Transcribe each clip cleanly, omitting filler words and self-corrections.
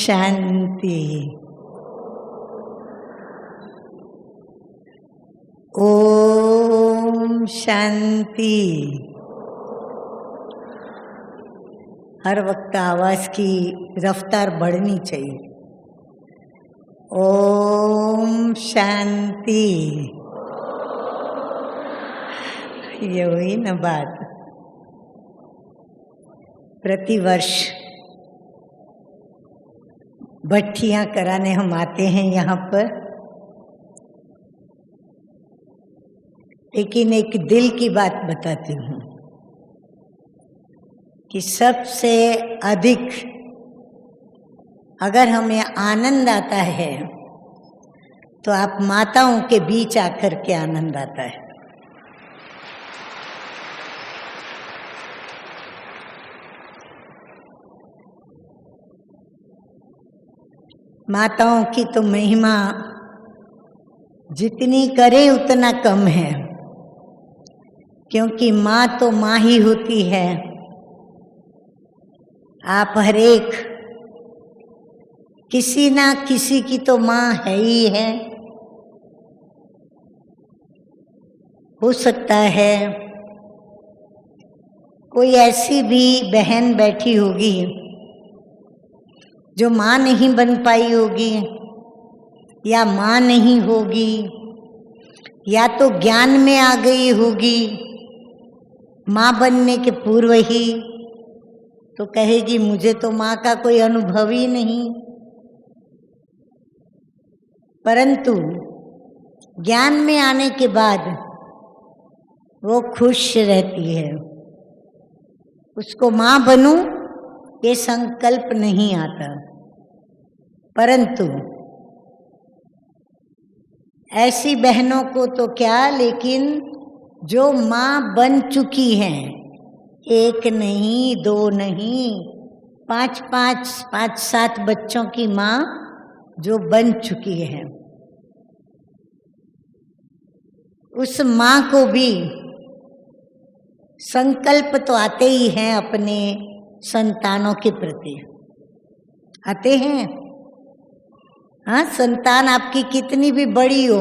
शांति। ओम शांति। हर वक्त आवाज की रफ्तार बढ़नी चाहिए। ओम शांति। ये हुई ना बात। प्रतिवर्ष भट्टियां कराने हम आते हैं यहाँ पर, लेकिन एक दिल की बात बताती हूँ कि सबसे अधिक अगर हमें आनंद आता है तो आप माताओं के बीच आकर के आनंद आता है। माताओं की तो महिमा जितनी करे उतना कम है, क्योंकि माँ तो माँ ही होती है। आप हर एक किसी ना किसी की तो माँ है ही है। हो सकता है कोई ऐसी भी बहन बैठी होगी जो माँ नहीं बन पाई होगी, या माँ नहीं होगी, या तो ज्ञान में आ गई होगी माँ बनने के पूर्व ही, तो कहेगी मुझे तो माँ का कोई अनुभव ही नहीं। परंतु ज्ञान में आने के बाद वो खुश रहती है। उसको माँ बनूं ये संकल्प नहीं आता, परंतु ऐसी बहनों को तो क्या, लेकिन जो माँ बन चुकी हैं, एक नहीं, दो नहीं, पांच सात बच्चों की माँ जो बन चुकी है, उस माँ को भी संकल्प तो आते ही हैं अपने संतानों के प्रति। आते हैं। हाँ, संतान आपकी कितनी भी बड़ी हो,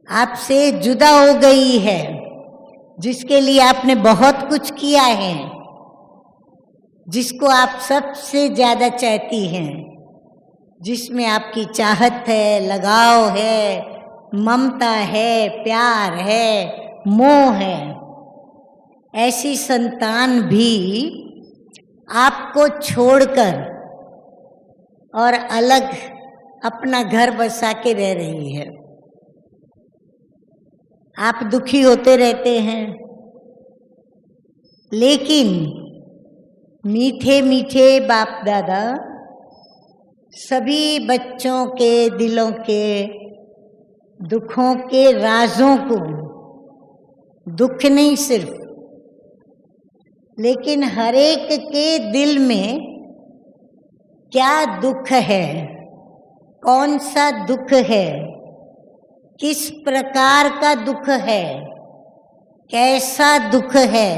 आपसे जुदा हो गई है, जिसके लिए आपने बहुत कुछ किया है, जिसको आप सबसे ज्यादा चाहती हैं, जिसमें आपकी चाहत है, लगाव है, ममता है, प्यार है, मोह है, ऐसी संतान भी आपको छोड़कर और अलग अपना घर बसा के रह रही है। आप दुखी होते रहते हैं, लेकिन मीठे मीठे बाप दादा सभी बच्चों के दिलों के दुखों के राजों को, दुख नहीं सिर्फ, लेकिन हर एक के दिल में क्या दुख है, कौन सा दुख है, किस प्रकार का दुख है, कैसा दुख है,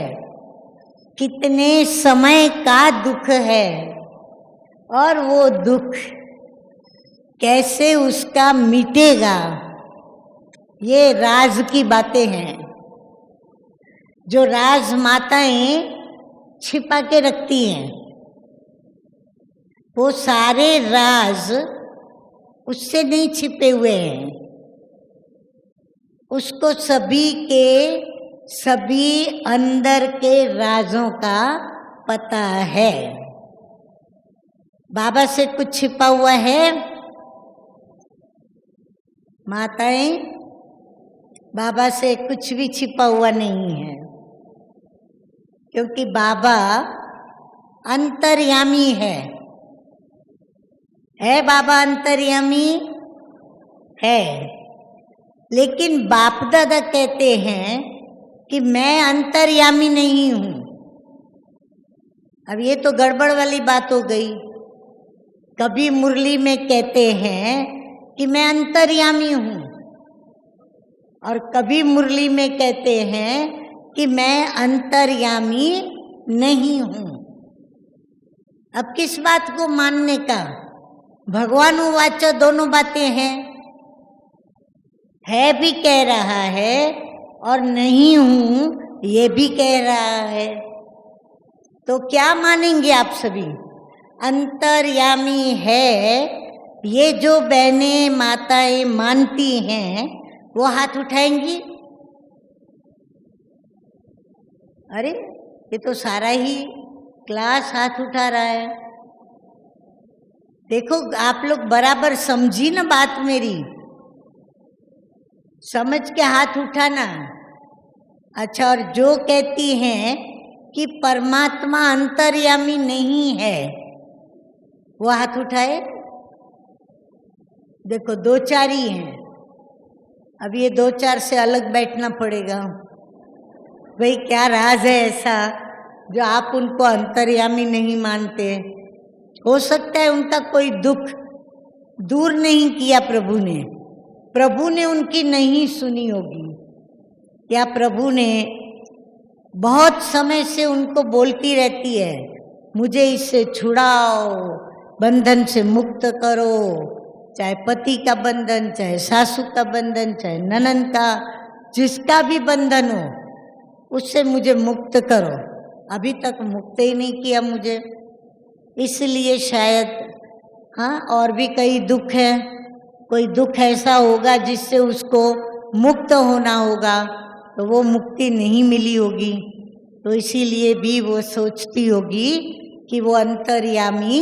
कितने समय का दुख है, और वो दुख कैसे उसका मिटेगा, ये राज की बातें हैं जो राज माताएं छिपा के रखती हैं। वो सारे राज उससे नहीं छिपे हुए हैं, उसको सभी के सभी अंदर के राजों का पता है। बाबा से कुछ छिपा हुआ है? माताएं, बाबा से कुछ भी छिपा हुआ नहीं है, क्योंकि बाबा अंतर्यामी है। बाबा अंतर्यामी है, लेकिन बाप दादा कहते हैं कि मैं अंतर्यामी नहीं हूं। अब ये तो गड़बड़ वाली बात हो गई। कभी मुरली में कहते हैं कि मैं अंतर्यामी हूं, और कभी मुरली में कहते हैं कि मैं अंतर्यामी नहीं हूं। अब किस बात को मानने का? भगवान उवाच दोनों बातें हैं, है भी कह रहा है और नहीं हूं ये भी कह रहा है। तो क्या मानेंगे आप सभी? अंतर्यामी है ये जो बहनें माताएं मानती हैं वो हाथ उठाएंगी। अरे ये तो सारा ही क्लास हाथ उठा रहा है। देखो आप लोग बराबर समझी ना बात मेरी, समझ के हाथ उठाना। अच्छा, और जो कहती हैं कि परमात्मा अंतर्यामी नहीं है वो हाथ उठाए। देखो दो चार ही हैं, अब ये दो चार से अलग बैठना पड़ेगा। भाई क्या राज है ऐसा जो आप उनको अंतर्यामी नहीं मानते? हो सकता है उनका कोई दुख दूर नहीं किया प्रभु ने, प्रभु ने उनकी नहीं सुनी होगी, या प्रभु ने बहुत समय से उनको बोलती रहती है मुझे इससे छुड़ाओ, बंधन से मुक्त करो, चाहे पति का बंधन, चाहे सासू का बंधन, चाहे ननद का, जिसका भी बंधन हो उससे मुझे मुक्त करो। अभी तक मुक्त ही नहीं किया मुझे, इसलिए शायद हाँ और भी कई दुख है, कोई दुख ऐसा होगा जिससे उसको मुक्त होना होगा तो वो मुक्ति नहीं मिली होगी, तो इसीलिए भी वो सोचती होगी कि वो अंतर्यामी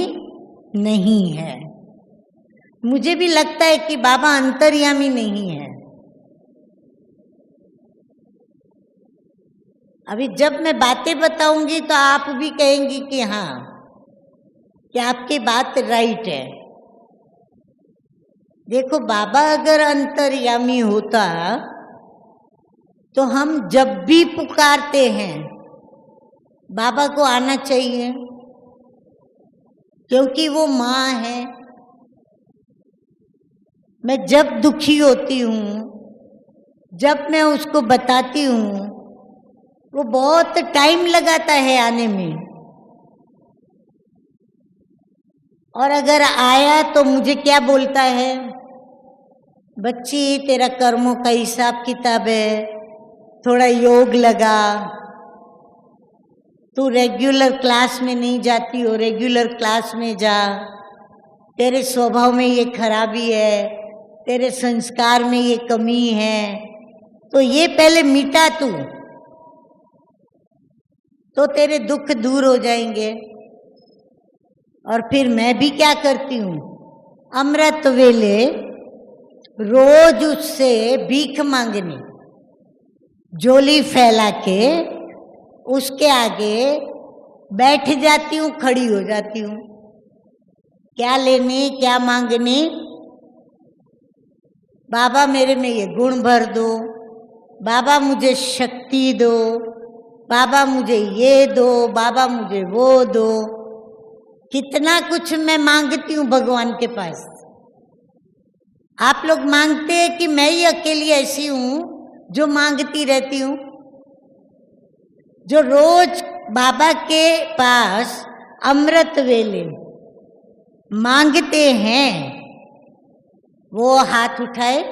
नहीं है। मुझे भी लगता है कि बाबा अंतर्यामी नहीं है। अभी जब मैं बातें बताऊंगी तो आप भी कहेंगी कि हाँ कि आपकी बात राइट है। देखो बाबा अगर अंतर्यामी होता तो हम जब भी पुकारते हैं बाबा को आना चाहिए, क्योंकि वो माँ है। मैं जब दुखी होती हूँ, जब मैं उसको बताती हूँ, वो बहुत टाइम लगाता है आने में, और अगर आया तो मुझे क्या बोलता है, बच्ची तेरा कर्मों का हिसाब किताब है, थोड़ा योग लगा, तू रेगुलर क्लास में नहीं जाती हो, रेगुलर क्लास में जा, तेरे स्वभाव में ये खराबी है, तेरे संस्कार में ये कमी है, तो ये पहले मिटा तू, तो तेरे दुख दूर हो जाएंगे। और फिर मैं भी क्या करती हूँ, अमृत वेले रोज उससे भीख मांगनी, झोली फैला के उसके आगे बैठ जाती हूँ, खड़ी हो जाती हूँ। क्या लेने, क्या मांगने? बाबा मेरे में ये गुण भर दो, बाबा मुझे शक्ति दो, बाबा मुझे ये दो, बाबा मुझे वो दो। कितना कुछ मैं मांगती हूँ भगवान के पास। आप लोग मांगते हैं कि मैं ही अकेली ऐसी हूँ जो मांगती रहती हूँ? जो रोज बाबा के पास अमृत वेले मांगते हैं वो हाथ उठाए।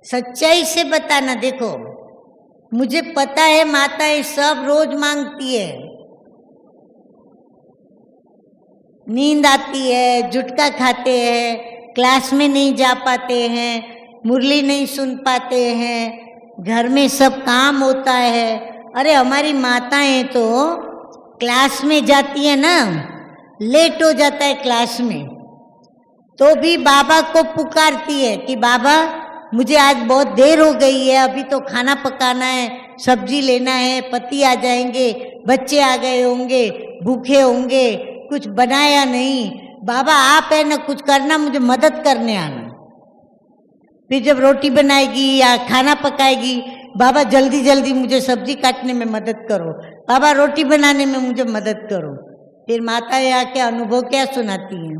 सच्चाई से बताना। देखो मुझे पता है माताएं सब रोज मांगती है, नींद आती है, जुटका खाते हैं, क्लास में नहीं जा पाते हैं, मुरली नहीं सुन पाते हैं, घर में सब काम होता है। अरे हमारी माताएं तो क्लास में जाती है ना, लेट हो जाता है क्लास में, तो भी बाबा को पुकारती है कि बाबा मुझे आज बहुत देर हो गई है, अभी तो खाना पकाना है, सब्जी लेना है, पति आ जाएंगे, बच्चे आ गए होंगे, भूखे होंगे, कुछ बनाया नहीं, बाबा आप है ना कुछ करना, मुझे मदद करने आना। फिर जब रोटी बनाएगी या खाना पकाएगी, बाबा जल्दी जल्दी मुझे सब्जी काटने में मदद करो, बाबा रोटी बनाने में मुझे मदद करो। फिर माताएं आके अनुभव क्या सुनाती हैं?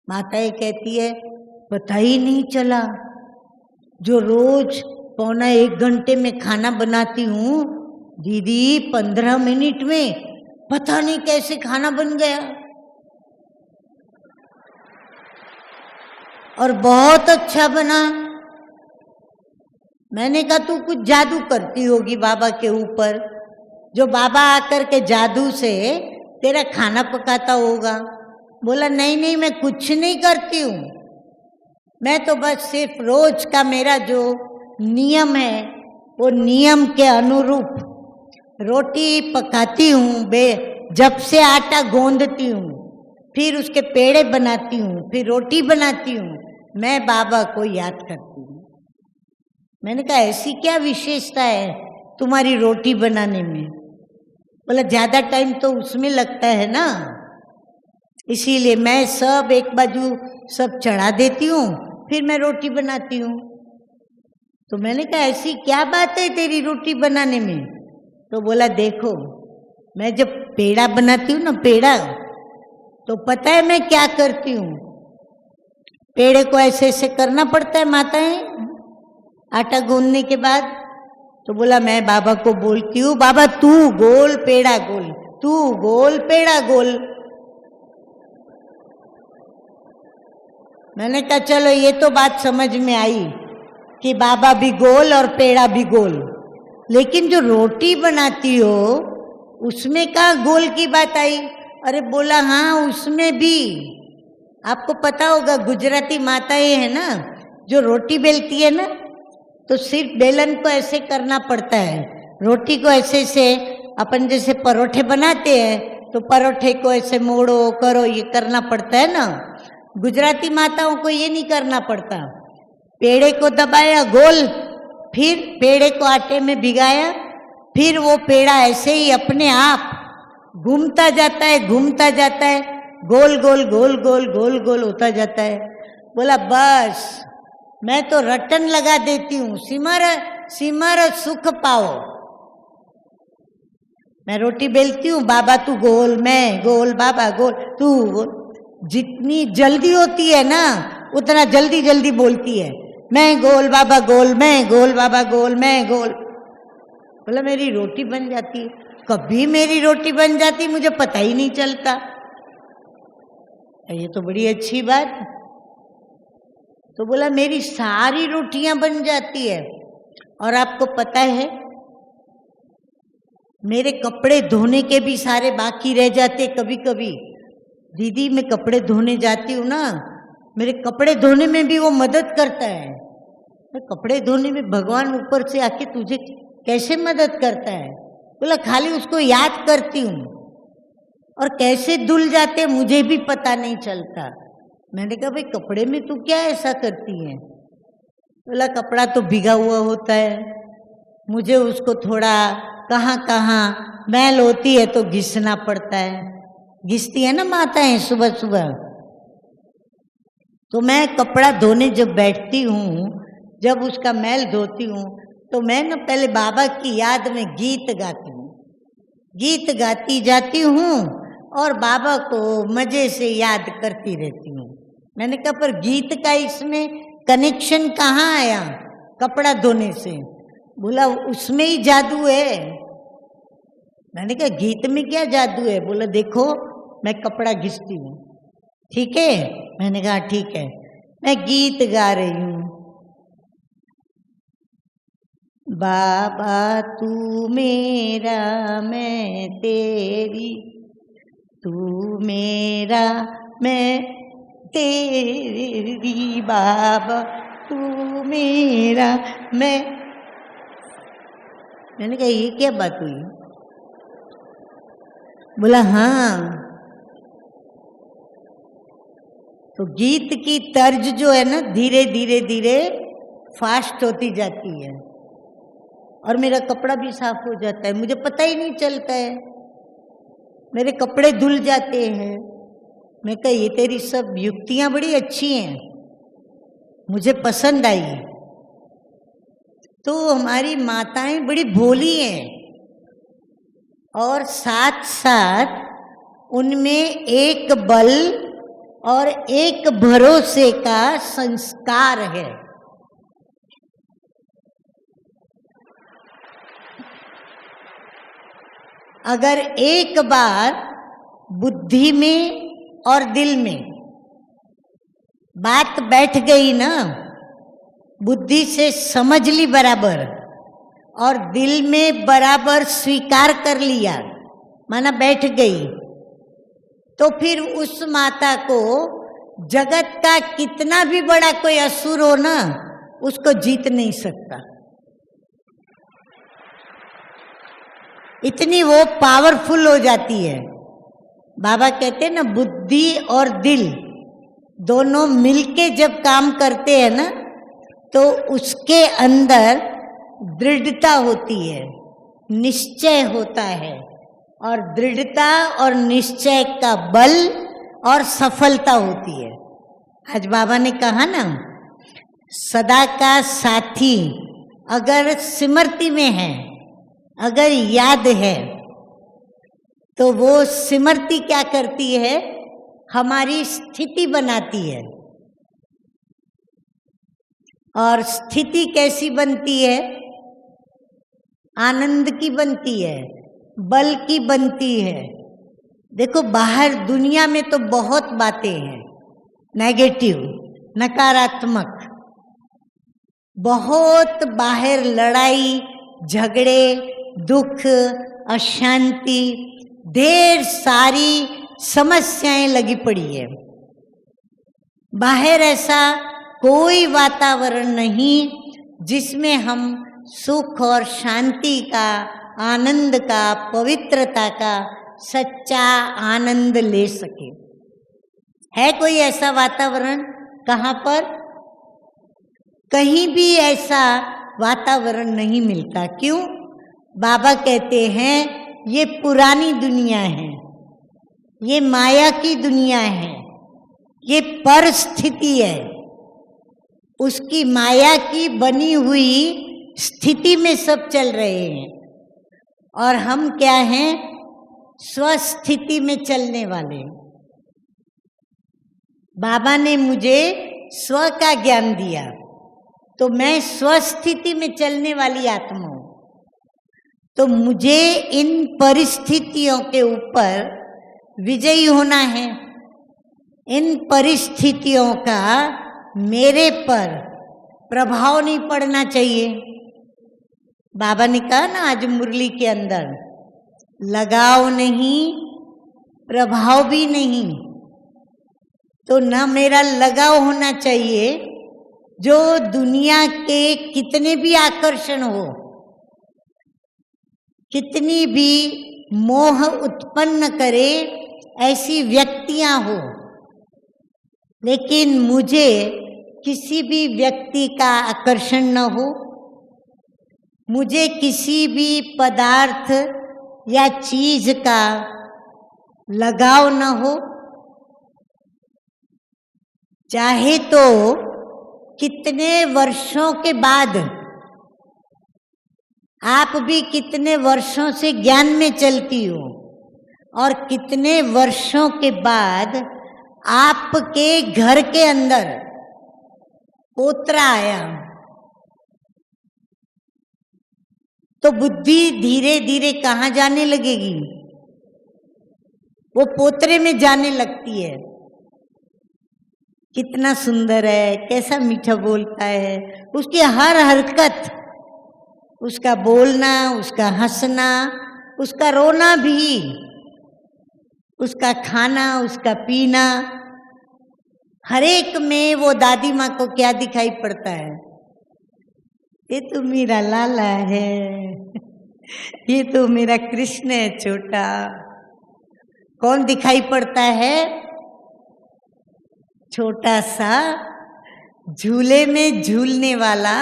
माताएं कहती है पता ही नहीं चला, जो रोज 1.25 घंटे में खाना बनाती हूँ दीदी 15 मिनट में पता नहीं कैसे खाना बन गया और बहुत अच्छा बना। मैंने कहा तू कुछ जादू करती होगी बाबा के ऊपर, जो बाबा आकर के जादू से तेरा खाना पकाता होगा। बोला नहीं नहीं, मैं कुछ नहीं करती हूँ, मैं तो बस सिर्फ रोज का मेरा जो नियम है वो नियम के अनुरूप रोटी पकाती हूँ। जब से आटा गूंदती हूँ, फिर उसके पेड़े बनाती हूँ, फिर रोटी बनाती हूँ, मैं बाबा को याद करती हूँ। मैंने कहा ऐसी क्या विशेषता है तुम्हारी रोटी बनाने में? बोला ज्यादा टाइम तो उसमें लगता है ना, इसीलिए मैं सब एक बाजू सब चढ़ा देती हूँ, फिर मैं रोटी बनाती हूँ। तो मैंने कहा ऐसी क्या बात है तेरी रोटी बनाने में? तो बोला देखो, मैं जब पेड़ा बनाती हूँ ना, पेड़ा, तो पता है मैं क्या करती हूँ? पेड़े को ऐसे ऐसे करना पड़ता है माताएं आटा गूंदने के बाद। तो बोला मैं बाबा को बोलती हूँ, बाबा तू गोल पेड़ा गोल, तू गोल पेड़ा गोल। मैंने कहा चलो ये तो बात समझ में आई कि बाबा भी गोल और पेड़ा भी गोल, लेकिन जो रोटी बनाती हो उसमें कहाँ गोल की बात आई? अरे बोला हाँ उसमें भी। आपको पता होगा गुजराती माताएं है ना, जो रोटी बेलती है ना, तो सिर्फ बेलन को ऐसे करना पड़ता है, रोटी को ऐसे से अपन जैसे परोठे बनाते हैं तो परोठे को ऐसे मोड़ो करो, ये करना पड़ता है ना। गुजराती माताओं को ये नहीं करना पड़ता। पेड़े को दबाया गोल, फिर पेड़े को आटे में भिगाया, फिर वो पेड़ा ऐसे ही अपने आप घूमता जाता है, घूमता जाता है, गोल गोल गोल गोल गोल गोल होता जाता है। बोला बस मैं तो रटन लगा देती हूँ, सिमर सिमर सुख पाओ। मैं रोटी बेलती हूँ, बाबा तू गोल, मैं गोल, बाबा गोल, तू गोल। जितनी जल्दी होती है ना उतना जल्दी जल्दी बोलती है, मैं गोल बाबा गोल, मैं गोल बाबा गोल, मैं गोल। बोला मेरी रोटी बन जाती है। कभी मेरी रोटी बन जाती मुझे पता ही नहीं चलता। ये तो बड़ी अच्छी बात। तो बोला मेरी सारी रोटियां बन जाती है। और आपको पता है मेरे कपड़े धोने के भी सारे बाकी रह जाते कभी कभी। दीदी मैं कपड़े धोने जाती हूँ ना, मेरे कपड़े धोने में भी वो मदद करता है। तो कपड़े धोने में भगवान ऊपर से आके तुझे कैसे मदद करता है? बोला खाली उसको याद करती हूँ, और कैसे धुल जाते मुझे भी पता नहीं चलता। मैंने कहा भाई कपड़े में तू क्या ऐसा करती है? बोला कपड़ा तो भीगा हुआ होता है, मुझे उसको थोड़ा कहाँ कहाँ मैल होती है तो घिसना पड़ता है। घिसती है ना माताएं सुबह सुबह। तो मैं कपड़ा धोने जब बैठती हूँ, जब उसका मैल धोती हूँ, तो मैं ना पहले बाबा की याद में गीत गाती हूँ, गीत गाती जाती हूँ और बाबा को मजे से याद करती रहती हूँ। मैंने कहा पर गीत का इसमें कनेक्शन कहाँ आया कपड़ा धोने से? बोला उसमें ही जादू है। मैंने कहा गीत में क्या जादू है? बोला देखो मैं कपड़ा घिसती हूँ, ठीक है? मैंने कहा ठीक है। मैं गीत गा रही हूँ, बाबा तू मेरा मैं तेरी, तू मेरा मैं तेरी, बाबा तू मेरा मैं। मैंने कहा ये क्या बात हुई? बोला हाँ। तो गीत की तर्ज जो है ना धीरे धीरे धीरे फास्ट होती जाती है और मेरा कपड़ा भी साफ हो जाता है, मुझे पता ही नहीं चलता है, मेरे कपड़े धुल जाते हैं। मैं कहा ये तेरी सब युक्तियां बड़ी अच्छी हैं, मुझे पसंद आई। तो हमारी माताएं बड़ी भोली हैं और साथ साथ उनमें एक बल और एक भरोसे का संस्कार है। अगर एक बार बुद्धि में और दिल में बात बैठ गई ना, बुद्धि से समझ ली बराबर और दिल में बराबर स्वीकार कर लिया, माना बैठ गई, तो फिर उस माता को जगत का कितना भी बड़ा कोई असुर हो ना, उसको जीत नहीं सकता। इतनी वो पावरफुल हो जाती है। बाबा कहते हैं ना, बुद्धि और दिल दोनों मिलके जब काम करते हैं ना, तो उसके अंदर दृढ़ता होती है, निश्चय होता है, और दृढ़ता और निश्चय का बल और सफलता होती है। आज बाबा ने कहा ना, सदा का साथी अगर स्मृति में है, अगर याद है, तो वो स्मृति क्या करती है, हमारी स्थिति बनाती है। और स्थिति कैसी बनती है? आनंद की बनती है, बल की बनती है। देखो, बाहर दुनिया में तो बहुत बातें हैं, नेगेटिव, नकारात्मक, बहुत बाहर लड़ाई झगड़े, दुख, अशांति, ढेर सारी समस्याएं लगी पड़ी है। बाहर ऐसा कोई वातावरण नहीं जिसमें हम सुख और शांति का, आनंद का, पवित्रता का सच्चा आनंद ले सके। है कोई ऐसा वातावरण? कहाँ पर? कहीं भी ऐसा वातावरण नहीं मिलता। क्यों? बाबा कहते हैं ये पुरानी दुनिया है, ये माया की दुनिया है, ये परिस्थिति है, उसकी माया की बनी हुई स्थिति में सब चल रहे हैं, और हम क्या हैं? स्वस्थिति में चलने वाले। बाबा ने मुझे स्व का ज्ञान दिया, तो मैं स्वस्थिति में चलने वाली आत्मा हूं। तो मुझे इन परिस्थितियों के ऊपर विजयी होना है। इन परिस्थितियों का मेरे पर प्रभाव नहीं पड़ना चाहिए। बाबा ने कहा ना आज मुरली के अंदर, लगाव नहीं, प्रभाव भी नहीं। तो ना मेरा लगाव होना चाहिए जो दुनिया के कितने भी आकर्षण हो, कितनी भी मोह उत्पन्न करे ऐसी व्यक्तियां हो, लेकिन मुझे किसी भी व्यक्ति का आकर्षण न हो, मुझे किसी भी पदार्थ या चीज का लगाव न हो। चाहे तो कितने वर्षों के बाद, आप भी कितने वर्षों से ज्ञान में चलती हो, और कितने वर्षों के बाद आपके घर के अंदर पोतरा आया, तो बुद्धि धीरे धीरे कहाँ जाने लगेगी? वो पोतरे में जाने लगती है। कितना सुंदर है, कैसा मीठा बोलता है, उसकी हर हरकत, उसका बोलना, उसका हंसना, उसका रोना भी, उसका खाना, उसका पीना, हर एक में वो दादी माँ को क्या दिखाई पड़ता है? ये तो मेरा लाला है, ये तो मेरा कृष्ण है छोटा। कौन दिखाई पड़ता है? छोटा सा झूले में झूलने वाला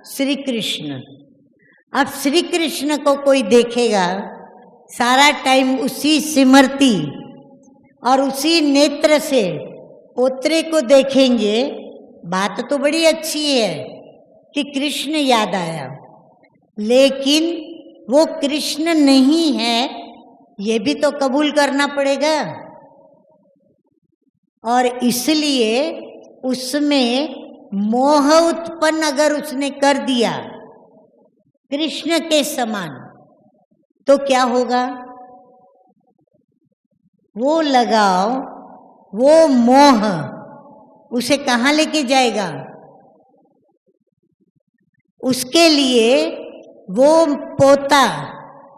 श्री कृष्ण। अब श्री कृष्ण को कोई देखेगा, सारा टाइम उसी स्मृति और उसी नेत्र से पोतरे को देखेंगे। बात तो बड़ी अच्छी है कि कृष्ण याद आया, लेकिन वो कृष्ण नहीं है, ये भी तो कबूल करना पड़ेगा। और इसलिए उसमें मोह उत्पन्न अगर उसने कर दिया कृष्ण के समान, तो क्या होगा? वो लगाव, वो मोह उसे कहाँ लेके जाएगा? उसके लिए वो पोता,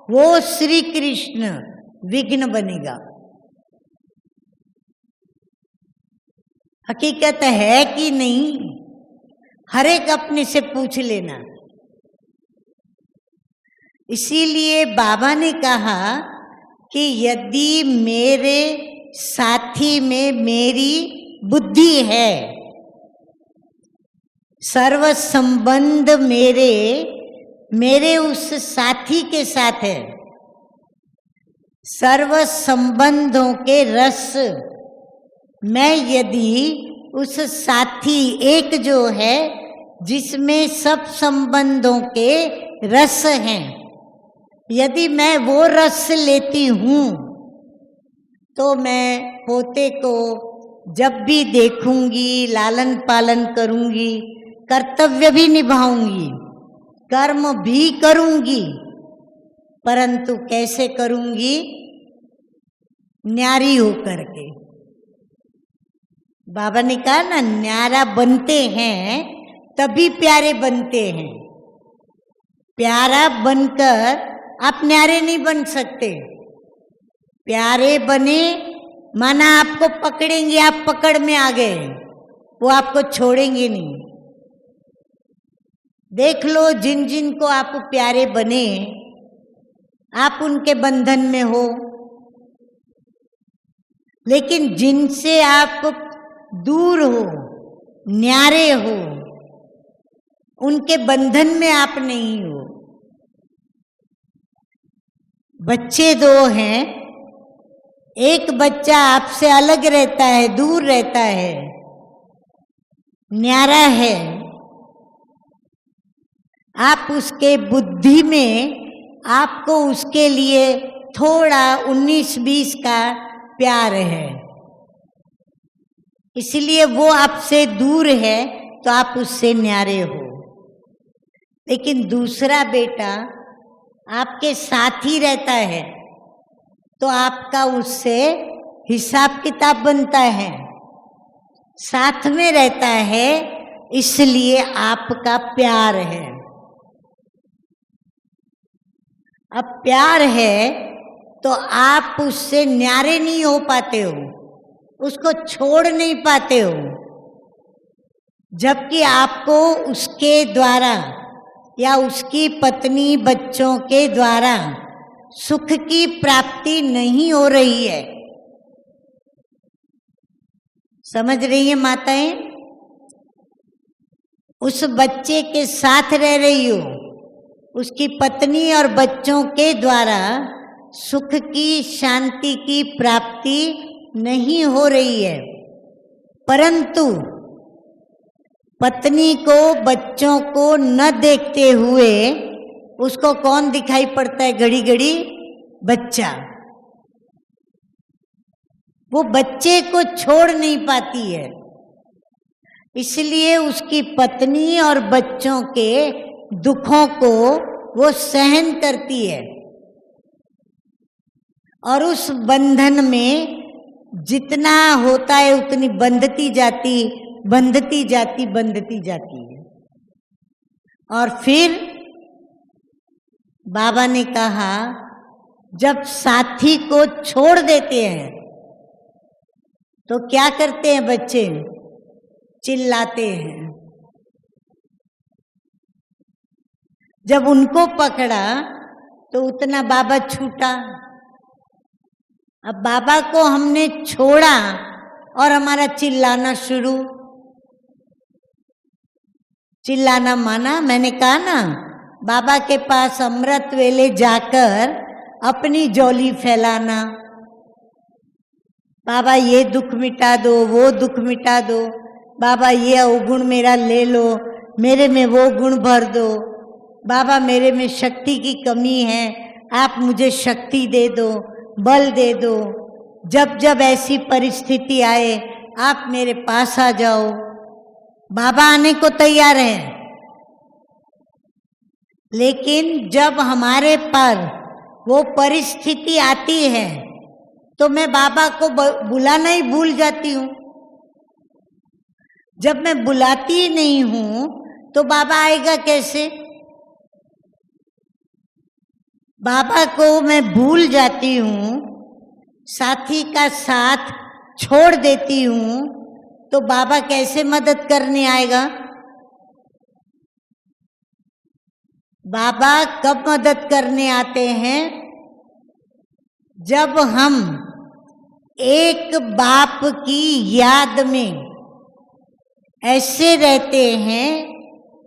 वो श्री कृष्ण विघ्न बनेगा। हकीकत है कि नहीं, हर एक अपने से पूछ लेना। इसीलिए बाबा ने कहा कि यदि मेरे साथी में मेरी बुद्धि है, सर्व संबंध मेरे उस साथी के साथ है, सर्व संबंधों के रस, मैं यदि उस साथी एक जो है जिसमें सब संबंधों के रस हैं, यदि मैं वो रस लेती हूँ तो मैं पोते को जब भी देखूंगी लालन पालन करूंगी, कर्तव्य भी निभाऊंगी, कर्म भी करूंगी, परंतु कैसे करूंगी? न्यारी होकर के। बाबा ने कहा ना, न्यारा बनते हैं तभी प्यारे बनते हैं। प्यारा बनकर आप न्यारे नहीं बन सकते। प्यारे बने माना आपको पकड़ेंगे, आप पकड़ में आ गए, वो आपको छोड़ेंगे नहीं। देख लो, जिन जिन को आप प्यारे बने, आप उनके बंधन में हो, लेकिन जिनसे आप दूर हो, न्यारे हो, उनके बंधन में आप नहीं हो। बच्चे दो हैं, एक बच्चा आपसे अलग रहता है, दूर रहता है, न्यारा है, आप उसके बुद्धि में आपको उसके लिए थोड़ा 19-20 का प्यार है, इसलिए वो आपसे दूर है तो आप उससे न्यारे हो। लेकिन दूसरा बेटा आपके साथ ही रहता है तो आपका उससे हिसाब किताब बनता है, साथ में रहता है, इसलिए आपका प्यार है। अब प्यार है तो आप उससे न्यारे नहीं हो पाते हो, उसको छोड़ नहीं पाते हो, जबकि आपको उसके द्वारा या उसकी पत्नी बच्चों के द्वारा सुख की प्राप्ति नहीं हो रही है। समझ रही है माताएं? उस बच्चे के साथ रह रही हो, उसकी पत्नी और बच्चों के द्वारा सुख की, शांति की प्राप्ति नहीं हो रही है, परंतु पत्नी को, बच्चों को न देखते हुए उसको कौन दिखाई पड़ता है घड़ी घड़ी? बच्चा। वो बच्चे को छोड़ नहीं पाती है, इसलिए उसकी पत्नी और बच्चों के दुखों को वो सहन करती है, और उस बंधन में जितना होता है उतनी बंधती जाती है। और फिर बाबा ने कहा, जब साथी को छोड़ देते हैं तो क्या करते हैं बच्चे? चिल्लाते हैं। जब उनको पकड़ा तो उतना बाबा छूटा। अब बाबा को हमने छोड़ा और हमारा चिल्लाना शुरू। चिल्लाना माना, मैंने कहा ना, बाबा के पास अमृत वेले जाकर अपनी झोली फैलाना, बाबा ये दुख मिटा दो, वो दुख मिटा दो, बाबा ये अवगुण मेरा ले लो, मेरे में वो गुण भर दो, बाबा मेरे में शक्ति की कमी है, आप मुझे शक्ति दे दो, बल दे दो। जब जब ऐसी परिस्थिति आए आप मेरे पास आ जाओ। बाबा आने को तैयार हैं, लेकिन जब हमारे पर वो परिस्थिति आती है तो मैं बाबा को बुलाना ही भूल जाती हूँ। जब मैं बुलाती ही नहीं हूं तो बाबा आएगा कैसे? बाबा को मैं भूल जाती हूँ, साथी का साथ छोड़ देती हूँ, तो बाबा कैसे मदद करने आएगा? बाबा कब मदद करने आते हैं? जब हम एक बाप की याद में ऐसे रहते हैं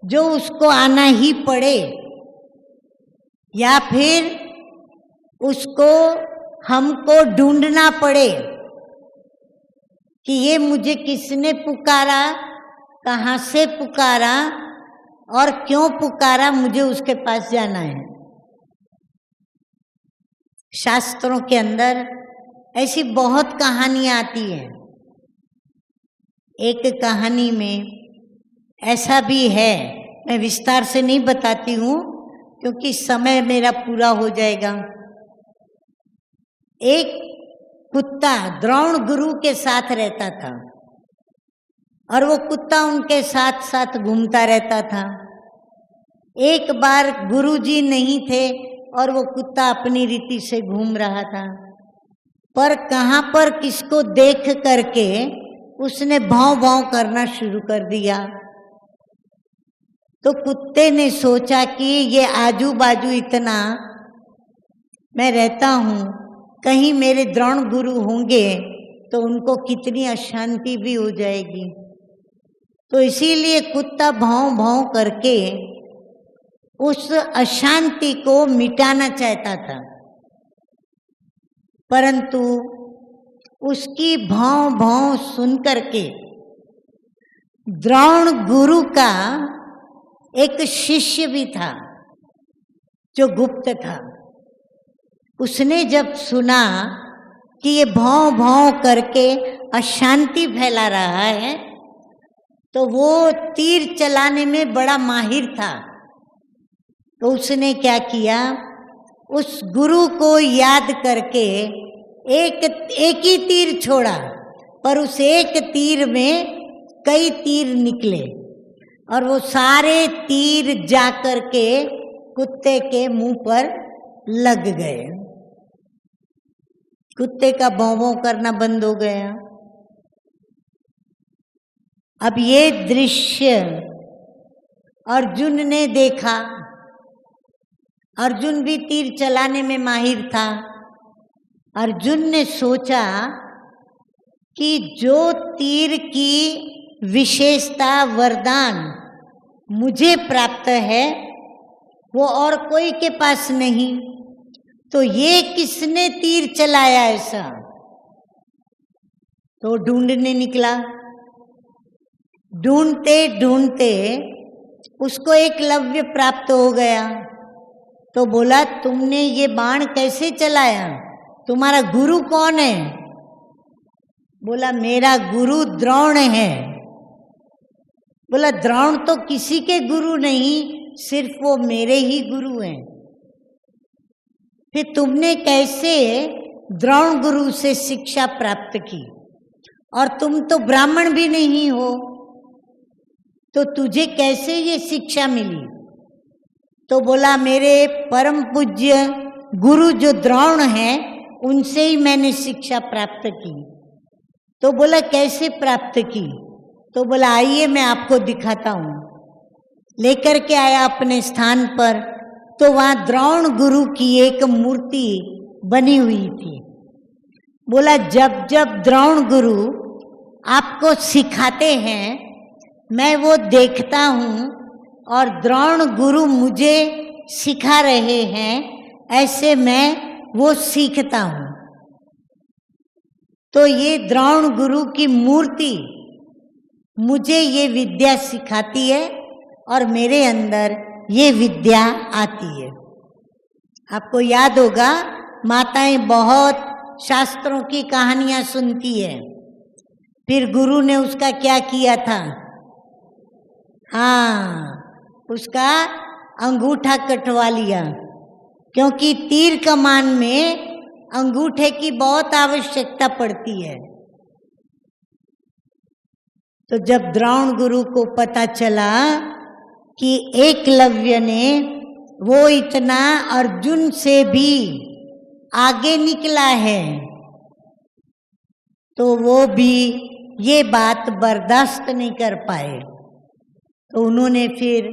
जो उसको आना ही पड़े, या फिर उसको हमको ढूंढना पड़े कि ये मुझे किसने पुकारा, कहाँ से पुकारा और क्यों पुकारा, मुझे उसके पास जाना है। शास्त्रों के अंदर ऐसी बहुत कहानियां आती हैं। एक कहानी में ऐसा भी है, मैं विस्तार से नहीं बताती हूँ क्योंकि समय मेरा पूरा हो जाएगा। एक कुत्ता द्रोण गुरु के साथ रहता था और वो कुत्ता उनके साथ साथ घूमता रहता था। एक बार गुरुजी नहीं थे और वो कुत्ता अपनी रीति से घूम रहा था, पर कहाँ पर किसको देख करके उसने भौं भौं करना शुरू कर दिया। तो कुत्ते ने सोचा कि ये आजू बाजू इतना मैं रहता हूँ, कहीं मेरे द्रोण गुरु होंगे तो उनको कितनी अशांति भी हो जाएगी। तो इसीलिए कुत्ता भौं भौं करके उस अशांति को मिटाना चाहता था, परंतु उसकी भौं भौं सुन करके द्रोण गुरु का एक शिष्य भी था जो गुप्त था। उसने जब सुना कि ये भौं भौं करके अशांति फैला रहा है, तो वो तीर चलाने में बड़ा माहिर था। तो उसने क्या किया, उस गुरु को याद करके एक ही तीर छोड़ा, पर उस एक तीर में कई तीर निकले और वो सारे तीर जाकर के कुत्ते के मुंह पर लग गए। कुत्ते का भौं भौं करना बंद हो गया। अब ये दृश्य अर्जुन ने देखा। अर्जुन भी तीर चलाने में माहिर था। अर्जुन ने सोचा कि जो तीर की विशेषता वरदान मुझे प्राप्त है वो और कोई के पास नहीं, तो ये किसने तीर चलाया ऐसा? तो ढूंढने निकला। ढूंढते ढूंढते उसको एकलव्य प्राप्त हो गया। तो बोला, तुमने ये बाण कैसे चलाया? तुम्हारा गुरु कौन है? बोला, मेरा गुरु द्रोण है। बोला, द्रोण तो किसी के गुरु नहीं, सिर्फ वो मेरे ही गुरु हैं। फिर तुमने कैसे द्रोण गुरु से शिक्षा प्राप्त की? और तुम तो ब्राह्मण भी नहीं हो, तो तुझे कैसे ये शिक्षा मिली? तो बोला, मेरे परम पूज्य गुरु जो द्रोण हैं उनसे ही मैंने शिक्षा प्राप्त की। तो बोला, कैसे प्राप्त की? तो बोला, आइए मैं आपको दिखाता हूँ। लेकर के आया अपने स्थान पर, तो वहाँ द्रोण गुरु की एक मूर्ति बनी हुई थी। बोला, जब जब द्रोण गुरु आपको सिखाते हैं मैं वो देखता हूँ और द्रोण गुरु मुझे सिखा रहे हैं, ऐसे मैं वो सीखता हूँ। तो ये द्रोण गुरु की मूर्ति मुझे ये विद्या सिखाती है और मेरे अंदर ये विद्या आती है। आपको याद होगा, माताएं बहुत शास्त्रों की कहानियां सुनती है। फिर गुरु ने उसका क्या किया था? हाँ, उसका अंगूठा कटवा लिया, क्योंकि तीर कमान में अंगूठे की बहुत आवश्यकता पड़ती है। तो जब द्रोण गुरु को पता चला कि एकलव्य ने वो इतना अर्जुन से भी आगे निकला है, तो वो भी ये बात बर्दाश्त नहीं कर पाए। तो उन्होंने फिर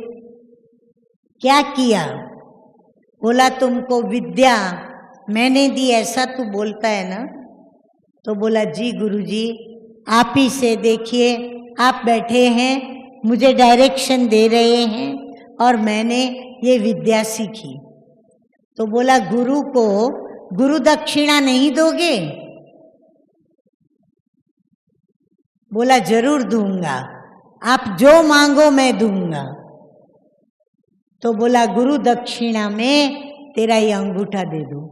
क्या किया, बोला तुमको विद्या मैंने दी ऐसा तू बोलता है ना? तो बोला जी गुरुजी, आप ही से देखिए, आप बैठे हैं, मुझे डायरेक्शन दे रहे हैं और मैंने ये विद्या सीखी। तो बोला गुरु को गुरु दक्षिणा नहीं दोगे? बोला जरूर दूंगा, आप जो मांगो मैं दूंगा। तो बोला गुरु दक्षिणा में तेरा ये अंगूठा दे दूं,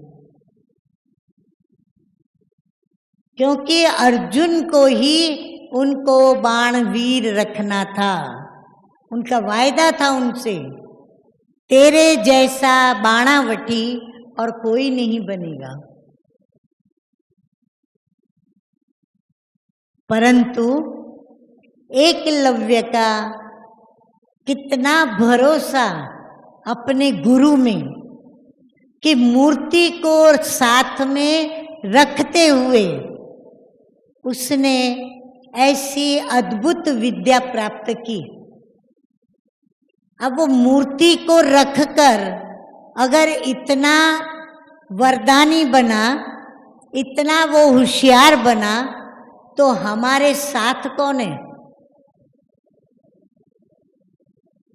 क्योंकि अर्जुन को ही उनको बाणवीर रखना था, उनका वायदा था उनसे, तेरे जैसा बाणावटी और कोई नहीं बनेगा। परंतु एकलव्य का कितना भरोसा अपने गुरु में कि मूर्ति को साथ में रखते हुए उसने ऐसी अद्भुत विद्या प्राप्त की। अब वो मूर्ति को रखकर अगर इतना वरदानी बना, इतना वो होशियार बना, तो हमारे साथ कौन है?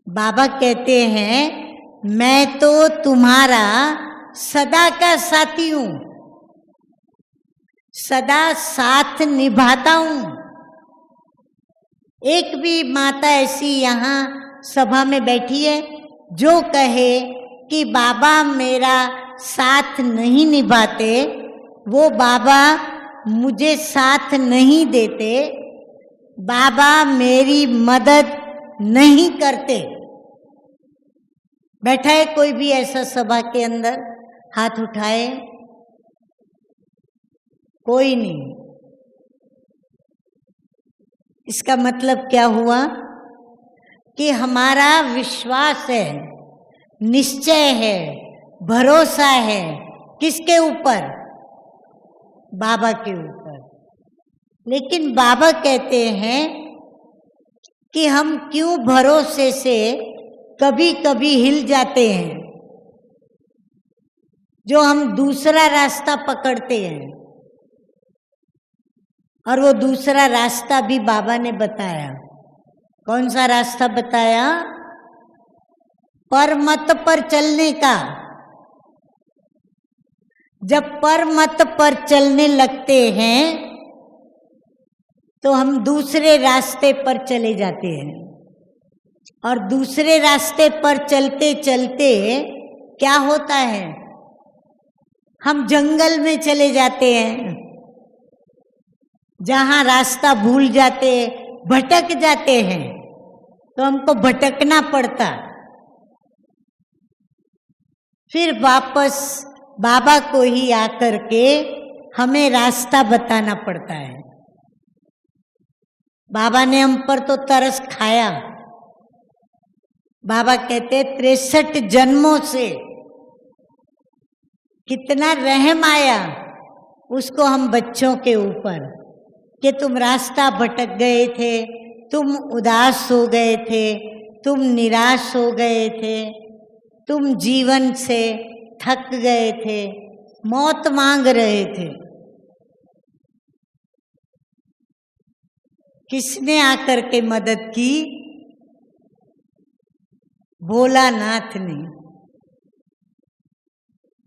बाबा कहते हैं मैं तो तुम्हारा सदा का साथी हूं, सदा साथ निभाता हूं। एक भी माता ऐसी यहाँ सभा में बैठी है जो कहे कि बाबा मेरा साथ नहीं निभाते, वो बाबा मुझे साथ नहीं देते, बाबा मेरी मदद नहीं करते? बैठा है कोई भी ऐसा सभा के अंदर? हाथ उठाए। कोई नहीं। इसका मतलब क्या हुआ कि हमारा विश्वास है, निश्चय है, भरोसा है किसके ऊपर? बाबा के ऊपर। लेकिन बाबा कहते हैं कि हम क्यों भरोसे से कभी कभी हिल जाते हैं, जो हम दूसरा रास्ता पकड़ते हैं। और वो दूसरा रास्ता भी बाबा ने बताया। कौन सा रास्ता बताया? परमत पर चलने का। जब परमत पर चलने लगते हैं तो हम दूसरे रास्ते पर चले जाते हैं, और दूसरे रास्ते पर चलते चलते क्या होता है? हम जंगल में चले जाते हैं, जहां रास्ता भूल जाते, भटक जाते हैं, तो हमको भटकना पड़ता। फिर वापस बाबा को ही आकर के हमें रास्ता बताना पड़ता है। बाबा ने हम पर तो तरस खाया। बाबा कहते 63 जन्मों से कितना रहम आया उसको हम बच्चों के ऊपर, कि तुम रास्ता भटक गए थे, तुम उदास हो गए थे, तुम निराश हो गए थे, तुम जीवन से थक गए थे, मौत मांग रहे थे। किसने आकर के मदद की? भोलानाथ ने।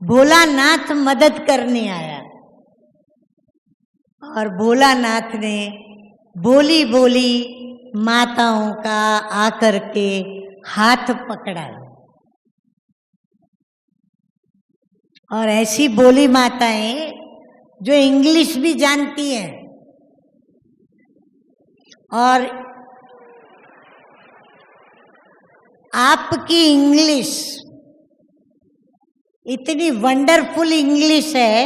भोलानाथ मदद करने आया, और भोलानाथ ने भोली भोली माताओं का आकर के हाथ पकड़ा। और ऐसी भोली माताएं जो इंग्लिश भी जानती हैं, और आपकी इंग्लिश इतनी वंडरफुल इंग्लिश है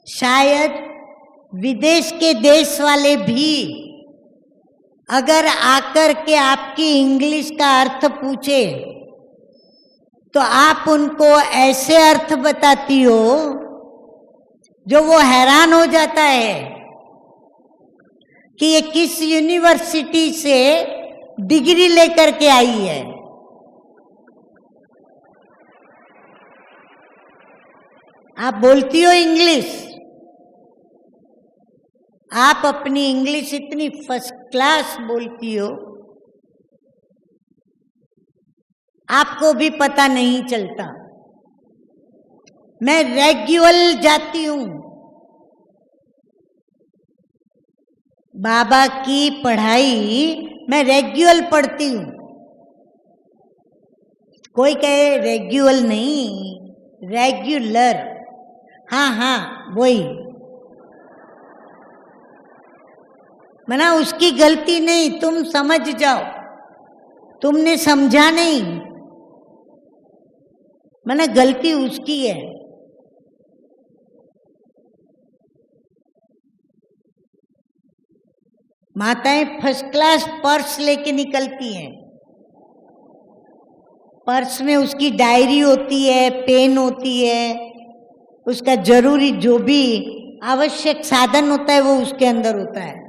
शायद विदेश के देश वाले भी अगर आकर के आपकी इंग्लिश का अर्थ पूछे तो आप उनको ऐसे अर्थ बताती हो जो वो हैरान हो जाता है कि ये किस यूनिवर्सिटी से डिग्री लेकर के आई है। आप बोलती हो इंग्लिश, आप अपनी इंग्लिश इतनी फर्स्ट क्लास बोलती हो, आपको भी पता नहीं चलता। मैं रेगुलर जाती हूं, बाबा की पढ़ाई मैं रेगुलर पढ़ती हूं। कोई कहे रेगुलर नहीं, रेगुलर, हाँ हाँ वही, मना उसकी गलती नहीं, तुम समझ जाओ, तुमने समझा नहीं, मना गलती उसकी है। माताएं फर्स्ट क्लास पर्स लेके निकलती हैं, पर्स में उसकी डायरी होती है, पेन होती है, उसका जरूरी जो भी आवश्यक साधन होता है वो उसके अंदर होता है।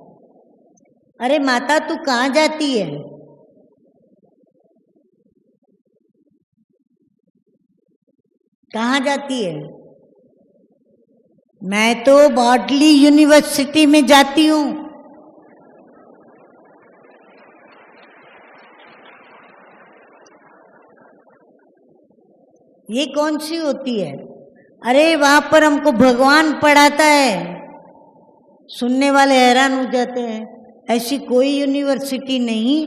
अरे माता तू कहाँ जाती है? कहाँ जाती है? मैं तो बॉटली यूनिवर्सिटी में जाती हूँ। ये कौन सी होती है? अरे वहां पर हमको भगवान पढ़ाता है। सुनने वाले हैरान हो जाते हैं, ऐसी कोई यूनिवर्सिटी नहीं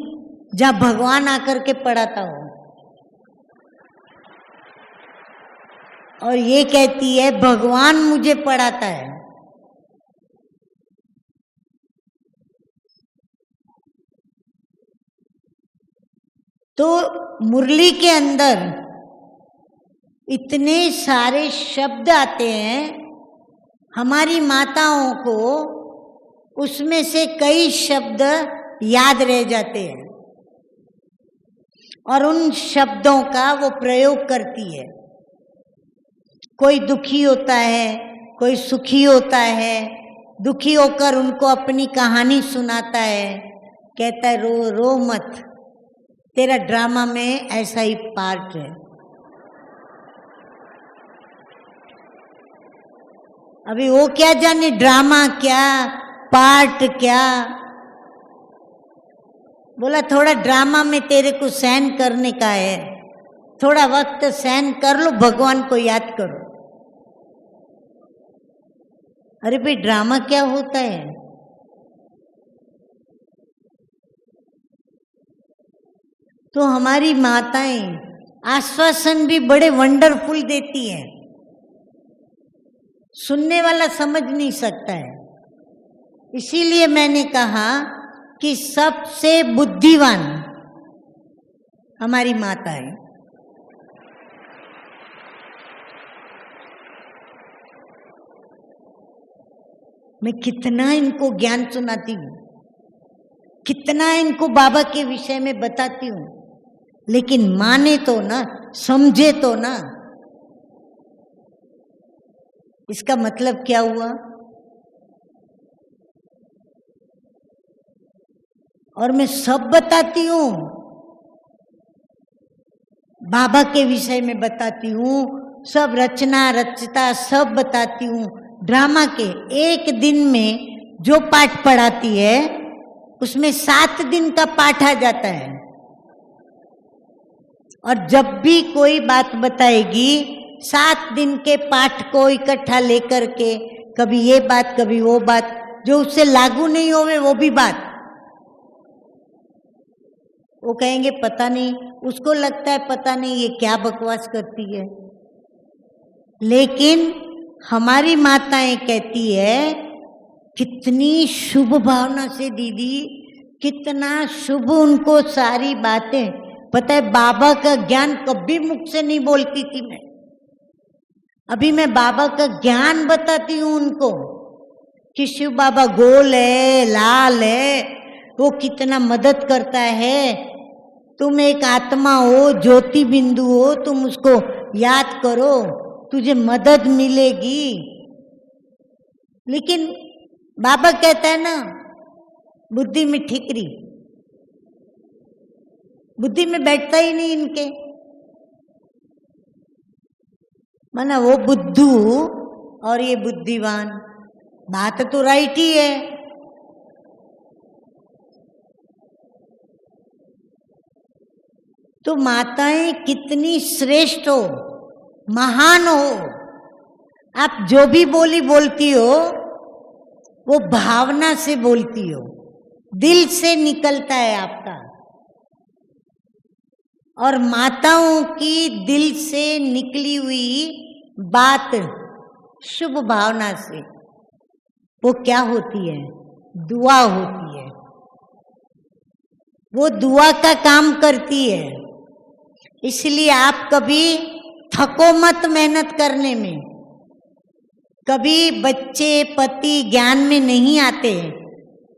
जहां भगवान आकर के पढ़ाता हो। और ये कहती है भगवान मुझे पढ़ाता है। तो मुरली के अंदर इतने सारे शब्द आते हैं, हमारी माताओं को उसमें से कई शब्द याद रह जाते हैं और उन शब्दों का वो प्रयोग करती है। कोई दुखी होता है, कोई सुखी होता है, दुखी होकर उनको अपनी कहानी सुनाता है, कहता है रो रो मत, तेरा ड्रामा में ऐसा ही पार्ट है। अभी वो क्या जाने ड्रामा क्या, पार्ट क्या। बोला थोड़ा ड्रामा में तेरे को सहन करने का है, थोड़ा वक्त सहन कर लो, भगवान को याद करो। अरे भाई ड्रामा क्या होता है? तो हमारी माताएं आश्वासन भी बड़े वंडरफुल देती हैं, सुनने वाला समझ नहीं सकता है। इसीलिए मैंने कहा कि सबसे बुद्धिमान हमारी माता है। मैं कितना इनको ज्ञान सुनाती हूँ, कितना इनको बाबा के विषय में बताती हूँ, लेकिन माने तो ना, समझे तो ना। इसका मतलब क्या हुआ? और मैं सब बताती हूँ, बाबा के विषय में बताती हूँ, सब रचना रचता सब बताती हूँ। ड्रामा के एक दिन में जो पाठ पढ़ाती है उसमें 7 दिन का पाठ आ जाता है। और जब भी कोई बात बताएगी 7 दिन के पाठ को इकट्ठा लेकर के, कभी ये बात कभी वो बात, जो उससे लागू नहीं होवे वो भी बात, वो कहेंगे पता नहीं, उसको लगता है पता नहीं ये क्या बकवास करती है। लेकिन हमारी माताएं कहती है कितनी शुभ भावना से दीदी, कितना शुभ उनको सारी बातें पता है। बाबा का ज्ञान कभी मुख से नहीं बोलती थी मैं, अभी मैं बाबा का ज्ञान बताती हूँ उनको कि शिव बाबा गोल है, लाल है, वो कितना मदद करता है। तुम एक आत्मा हो, ज्योति बिंदु हो, तुम उसको याद करो, तुझे मदद मिलेगी। लेकिन बाबा कहता है ना, बुद्धि में ठिकरी, बुद्धि में बैठता ही नहीं इनके। माना वो बुद्धू और ये बुद्धिवान, बात तो राइट ही है। तो माताएं कितनी श्रेष्ठ हो, महान हो। आप जो भी बोली बोलती हो वो भावना से बोलती हो, दिल से निकलता है आपका। और माताओं की दिल से निकली हुई बात शुभ भावना से वो क्या होती है? दुआ होती है। वो दुआ का काम करती है। इसलिए आप कभी थको मत मेहनत करने में। कभी बच्चे पति ज्ञान में नहीं आते,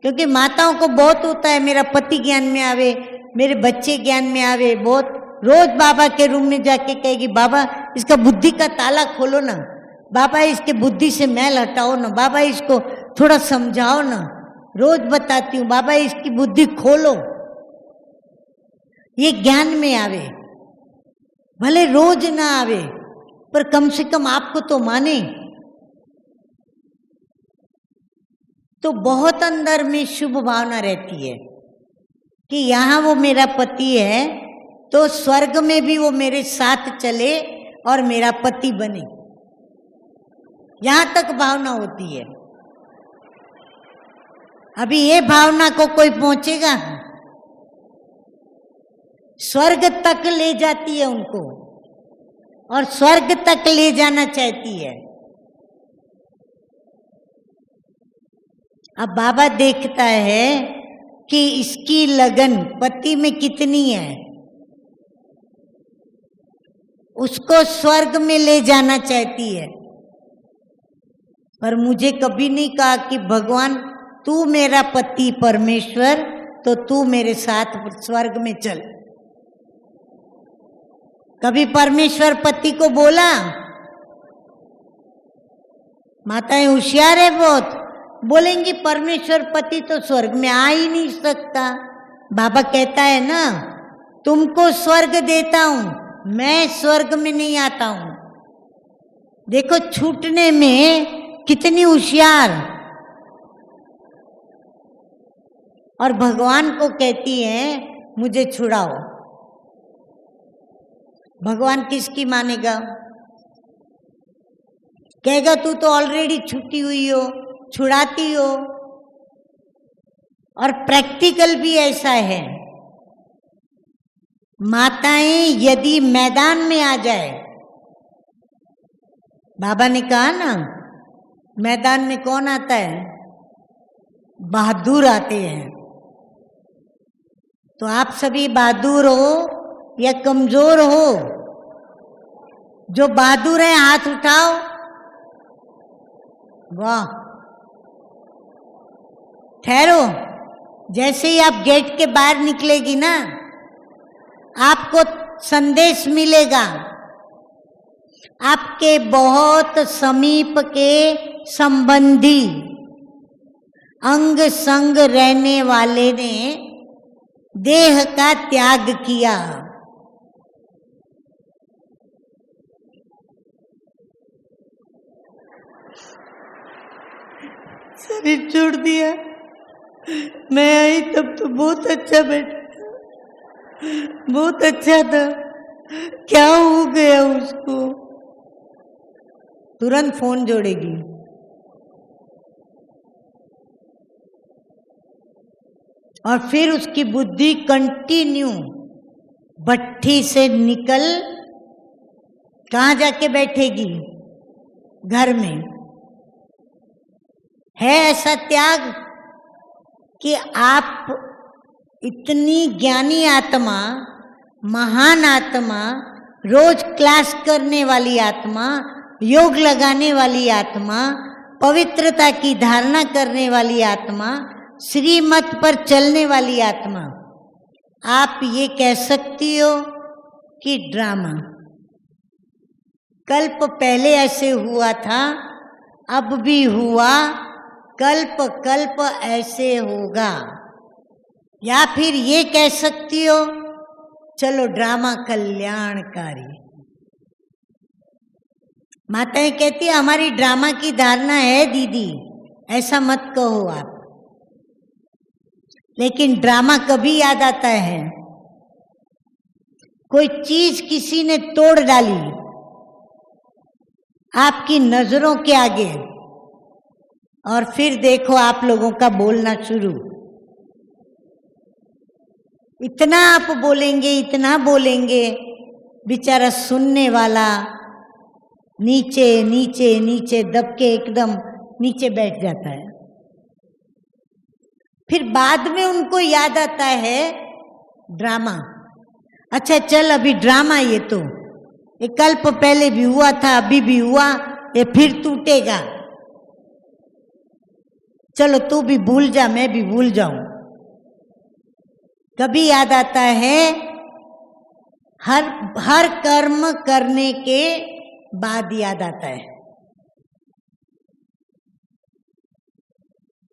क्योंकि माताओं को बहुत होता है मेरा पति ज्ञान में आवे, मेरे बच्चे ज्ञान में आवे। बहुत रोज बाबा के रूम में जाके कहेगी, बाबा इसका बुद्धि का ताला खोलो ना, बाबा इसके बुद्धि से मैल हटाओ ना, बाबा इसको थोड़ा समझाओ ना। रोज बताती हूँ, बाबा इसकी बुद्धि खोलो, ये ज्ञान में आवे। भले रोज ना आवे पर कम से कम आपको तो माने। तो बहुत अंदर में शुभ भावना रहती है कि यहाँ वो मेरा पति है तो स्वर्ग में भी वो मेरे साथ चले और मेरा पति बने। यहाँ तक भावना होती है। अभी ये भावना को कोई पहुंचेगा, स्वर्ग तक ले जाती है उनको और स्वर्ग तक ले जाना चाहती है। अब बाबा देखता है कि इसकी लगन पति में कितनी है, उसको स्वर्ग में ले जाना चाहती है। पर मुझे कभी नहीं कहा कि भगवान तू मेरा पति परमेश्वर, तो तू मेरे साथ स्वर्ग में चल। कभी परमेश्वर पति को बोला? माताएं होशियार है बहुत, बोलेंगी परमेश्वर पति तो स्वर्ग में आ ही नहीं सकता। बाबा कहता है ना, तुमको स्वर्ग देता हूं, मैं स्वर्ग में नहीं आता हूं। देखो छूटने में कितनी होशियार। और भगवान को कहती है मुझे छुड़ाओ। भगवान किसकी मानेगा? कहेगा तू तो ऑलरेडी छूटी हुई हो, छुड़ाती हो। और प्रैक्टिकल भी ऐसा है। माताएं यदि मैदान में आ जाए, बाबा ने कहा ना मैदान में कौन आता है? बहादुर आते हैं। तो आप सभी बहादुर हो या कमजोर हो? जो बहादुर है हाथ उठाओ। वाह, ठहरो। जैसे ही आप गेट के बाहर निकलेगी ना, आपको संदेश मिलेगा। आपके बहुत समीप के संबंधी, अंग संग रहने वाले ने देह का त्याग किया। शरीर छोड़ दिया। मैं आई तब तो बहुत अच्छा बैठा, बहुत अच्छा था। क्या हो गया उसको? तुरंत फोन जोड़ेगी। और फिर उसकी बुद्धि कंटिन्यू भट्ठी से निकल कहाँ जाके बैठेगी? घर में। है ऐसा त्याग कि आप इतनी ज्ञानी आत्मा, महान आत्मा, रोज क्लास करने वाली आत्मा, योग लगाने वाली आत्मा, पवित्रता की धारणा करने वाली आत्मा, श्रीमत पर चलने वाली आत्मा, आप ये कह सकती हो कि ड्रामा, कल्प पहले ऐसे हुआ था, अब भी हुआ, कल्प कल्प ऐसे होगा। या फिर ये कह सकती हो चलो ड्रामा कल्याणकारी। माताएं कहती है हमारी ड्रामा की धारणा है दीदी, ऐसा मत कहो आप। लेकिन ड्रामा कभी याद आता है, कोई चीज किसी ने तोड़ डाली आपकी नजरों के आगे, और फिर देखो आप लोगों का बोलना शुरू। इतना आप बोलेंगे, इतना बोलेंगे, बेचारा सुनने वाला नीचे नीचे नीचे दब के एकदम नीचे बैठ जाता है। फिर बाद में उनको याद आता है ड्रामा। अच्छा चल अभी ड्रामा, ये तो ये कल्प पहले भी हुआ था, अभी भी हुआ, ये फिर टूटेगा, चलो तू भी भूल जा, मैं भी भूल जाऊं। कभी याद आता है हर कर्म करने के बाद याद आता है।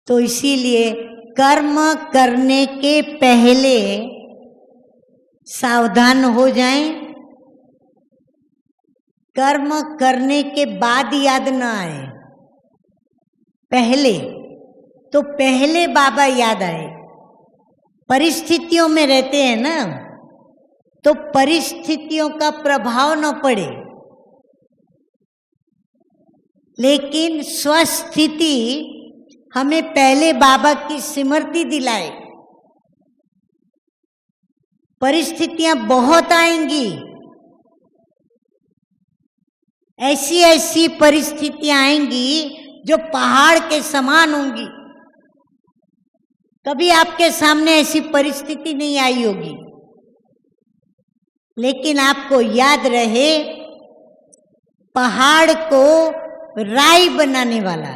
तो इसीलिए कर्म करने के पहले सावधान हो जाएं, कर्म करने के बाद याद ना आए। पहले तो पहले बाबा याद आए। परिस्थितियों में रहते हैं ना, तो परिस्थितियों का प्रभाव न पड़े, लेकिन स्वस्थिति हमें पहले बाबा की स्मृति दिलाए। परिस्थितियां बहुत आएंगी, ऐसी ऐसी परिस्थितियां आएंगी जो पहाड़ के समान होंगी। कभी आपके सामने ऐसी परिस्थिति नहीं आई होगी, लेकिन आपको याद रहे पहाड़ को राई बनाने वाला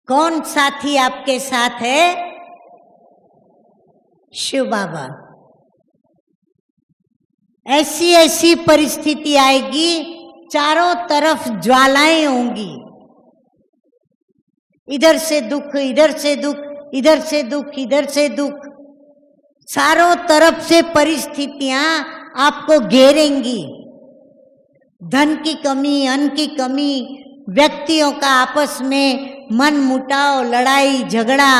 कौन साथी आपके साथ है? शिव बाबा। ऐसी ऐसी परिस्थिति आएगी, चारों तरफ ज्वालाएं होंगी, इधर से दुख, इधर से दुख, इधर से दुख, इधर से दुख, चारों तरफ से परिस्थितियां आपको घेरेंगी। धन की कमी, अन्न की कमी, व्यक्तियों का आपस में मन मुटाव, लड़ाई झगड़ा,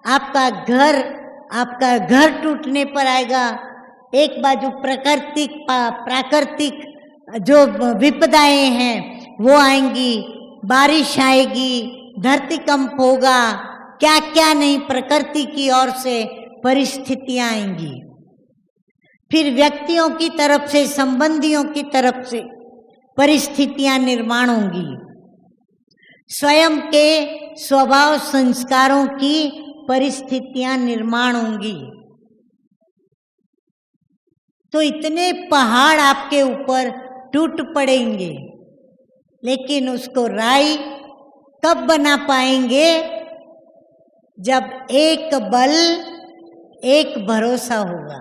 आपका घर टूटने पर आएगा। एक बाजू प्राकृतिक जो विपदाएं हैं वो आएंगी, बारिश आएगी, धरती कंप होगा, क्या क्या नहीं प्रकृति की ओर से परिस्थितियां आएंगी। फिर व्यक्तियों की तरफ से, संबंधियों की तरफ से परिस्थितियां निर्माण होंगी। स्वयं के स्वभाव संस्कारों की परिस्थितियां निर्माण होंगी। तो इतने पहाड़ आपके ऊपर टूट पड़ेंगे, लेकिन उसको राई कब बना पाएंगे? जब एक बल, एक भरोसा होगा।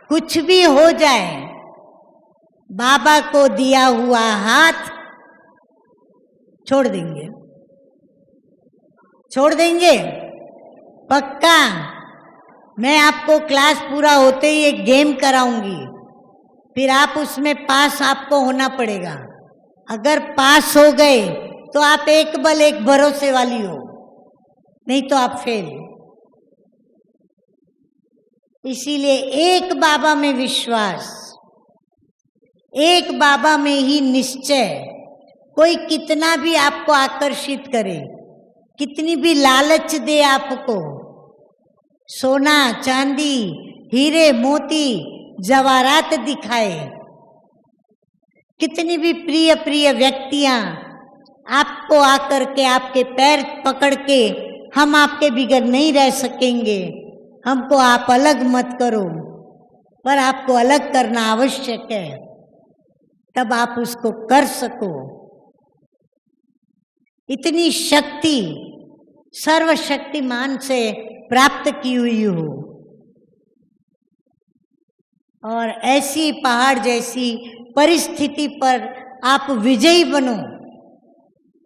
कुछ भी हो जाए, बाबा को दिया हुआ हाथ छोड़ देंगे, छोड़ देंगे पक्का। मैं आपको क्लास पूरा होते ही एक गेम कराऊंगी, फिर आप उसमें पास आपको होना पड़ेगा। अगर पास हो गए तो आप एक बल एक भरोसे वाली हो, नहीं तो आप फेल। इसीलिए एक बाबा में विश्वास, एक बाबा में ही निश्चय। कोई कितना भी आपको आकर्षित करे, कितनी भी लालच दे आपको, सोना चांदी हीरे मोती जवाहरात दिखाए, कितनी भी प्रिय प्रिय व्यक्तियां आपको आकर के आपके पैर पकड़ के हम आपके बिगड़ नहीं रह सकेंगे, हमको आप अलग मत करो, पर आपको अलग करना आवश्यक है, तब आप उसको कर सको। इतनी शक्ति सर्वशक्तिमान से प्राप्त की हुई हो और ऐसी पहाड़ जैसी परिस्थिति पर आप विजयी बनो,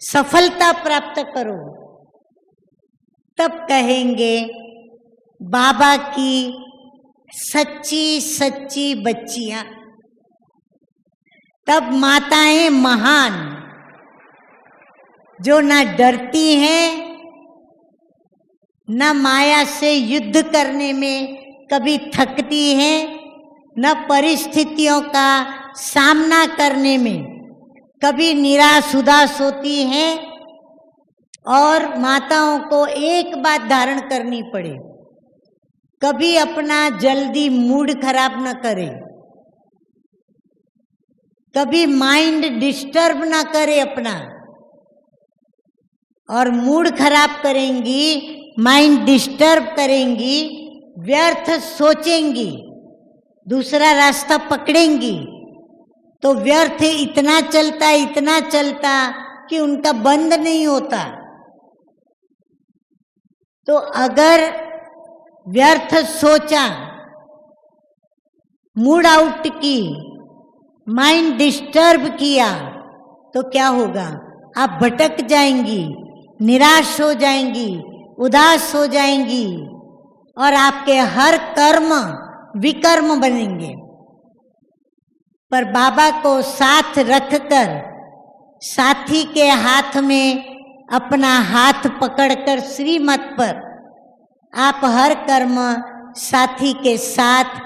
सफलता प्राप्त करो, तब कहेंगे बाबा की सच्ची सच्ची बच्चियां। तब माताएं महान, जो ना डरती हैं, न माया से युद्ध करने में कभी थकती हैं, न परिस्थितियों का सामना करने में कभी निराश उदास होती हैं। और माताओं को एक बात धारण करनी पड़े, कभी अपना जल्दी मूड खराब न करे, कभी माइंड डिस्टर्ब ना करे अपना। और मूड खराब करेंगी, माइंड डिस्टर्ब करेंगी, व्यर्थ सोचेंगी, दूसरा रास्ता पकड़ेंगी, तो व्यर्थ इतना चलता कि उनका बंद नहीं होता। तो अगर व्यर्थ सोचा, मूड आउट की, माइंड डिस्टर्ब किया, तो क्या होगा? आप भटक जाएंगी, निराश हो जाएंगी, उदास हो जाएंगी और आपके हर कर्म विकर्म बनेंगे। पर बाबा को साथ रखकर, साथी के हाथ में अपना हाथ पकड़कर श्रीमत पर आप हर कर्म साथी के साथ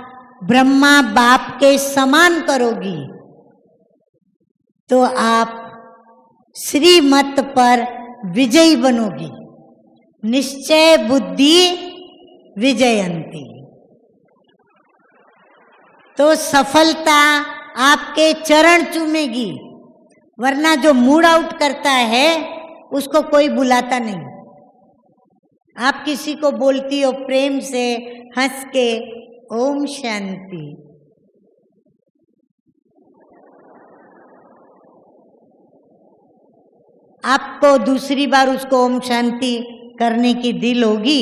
ब्रह्मा बाप के समान करोगी, तो आप श्रीमत पर विजयी बनोगी। निश्चय बुद्धि विजयंती। तो सफलता आपके चरण चूमेगी, वरना जो मूड आउट करता है उसको कोई बुलाता नहीं। आप किसी को बोलती हो प्रेम से, हंस के, ओम शांति, आपको दूसरी बार उसको ओम शांति करने की दिल होगी?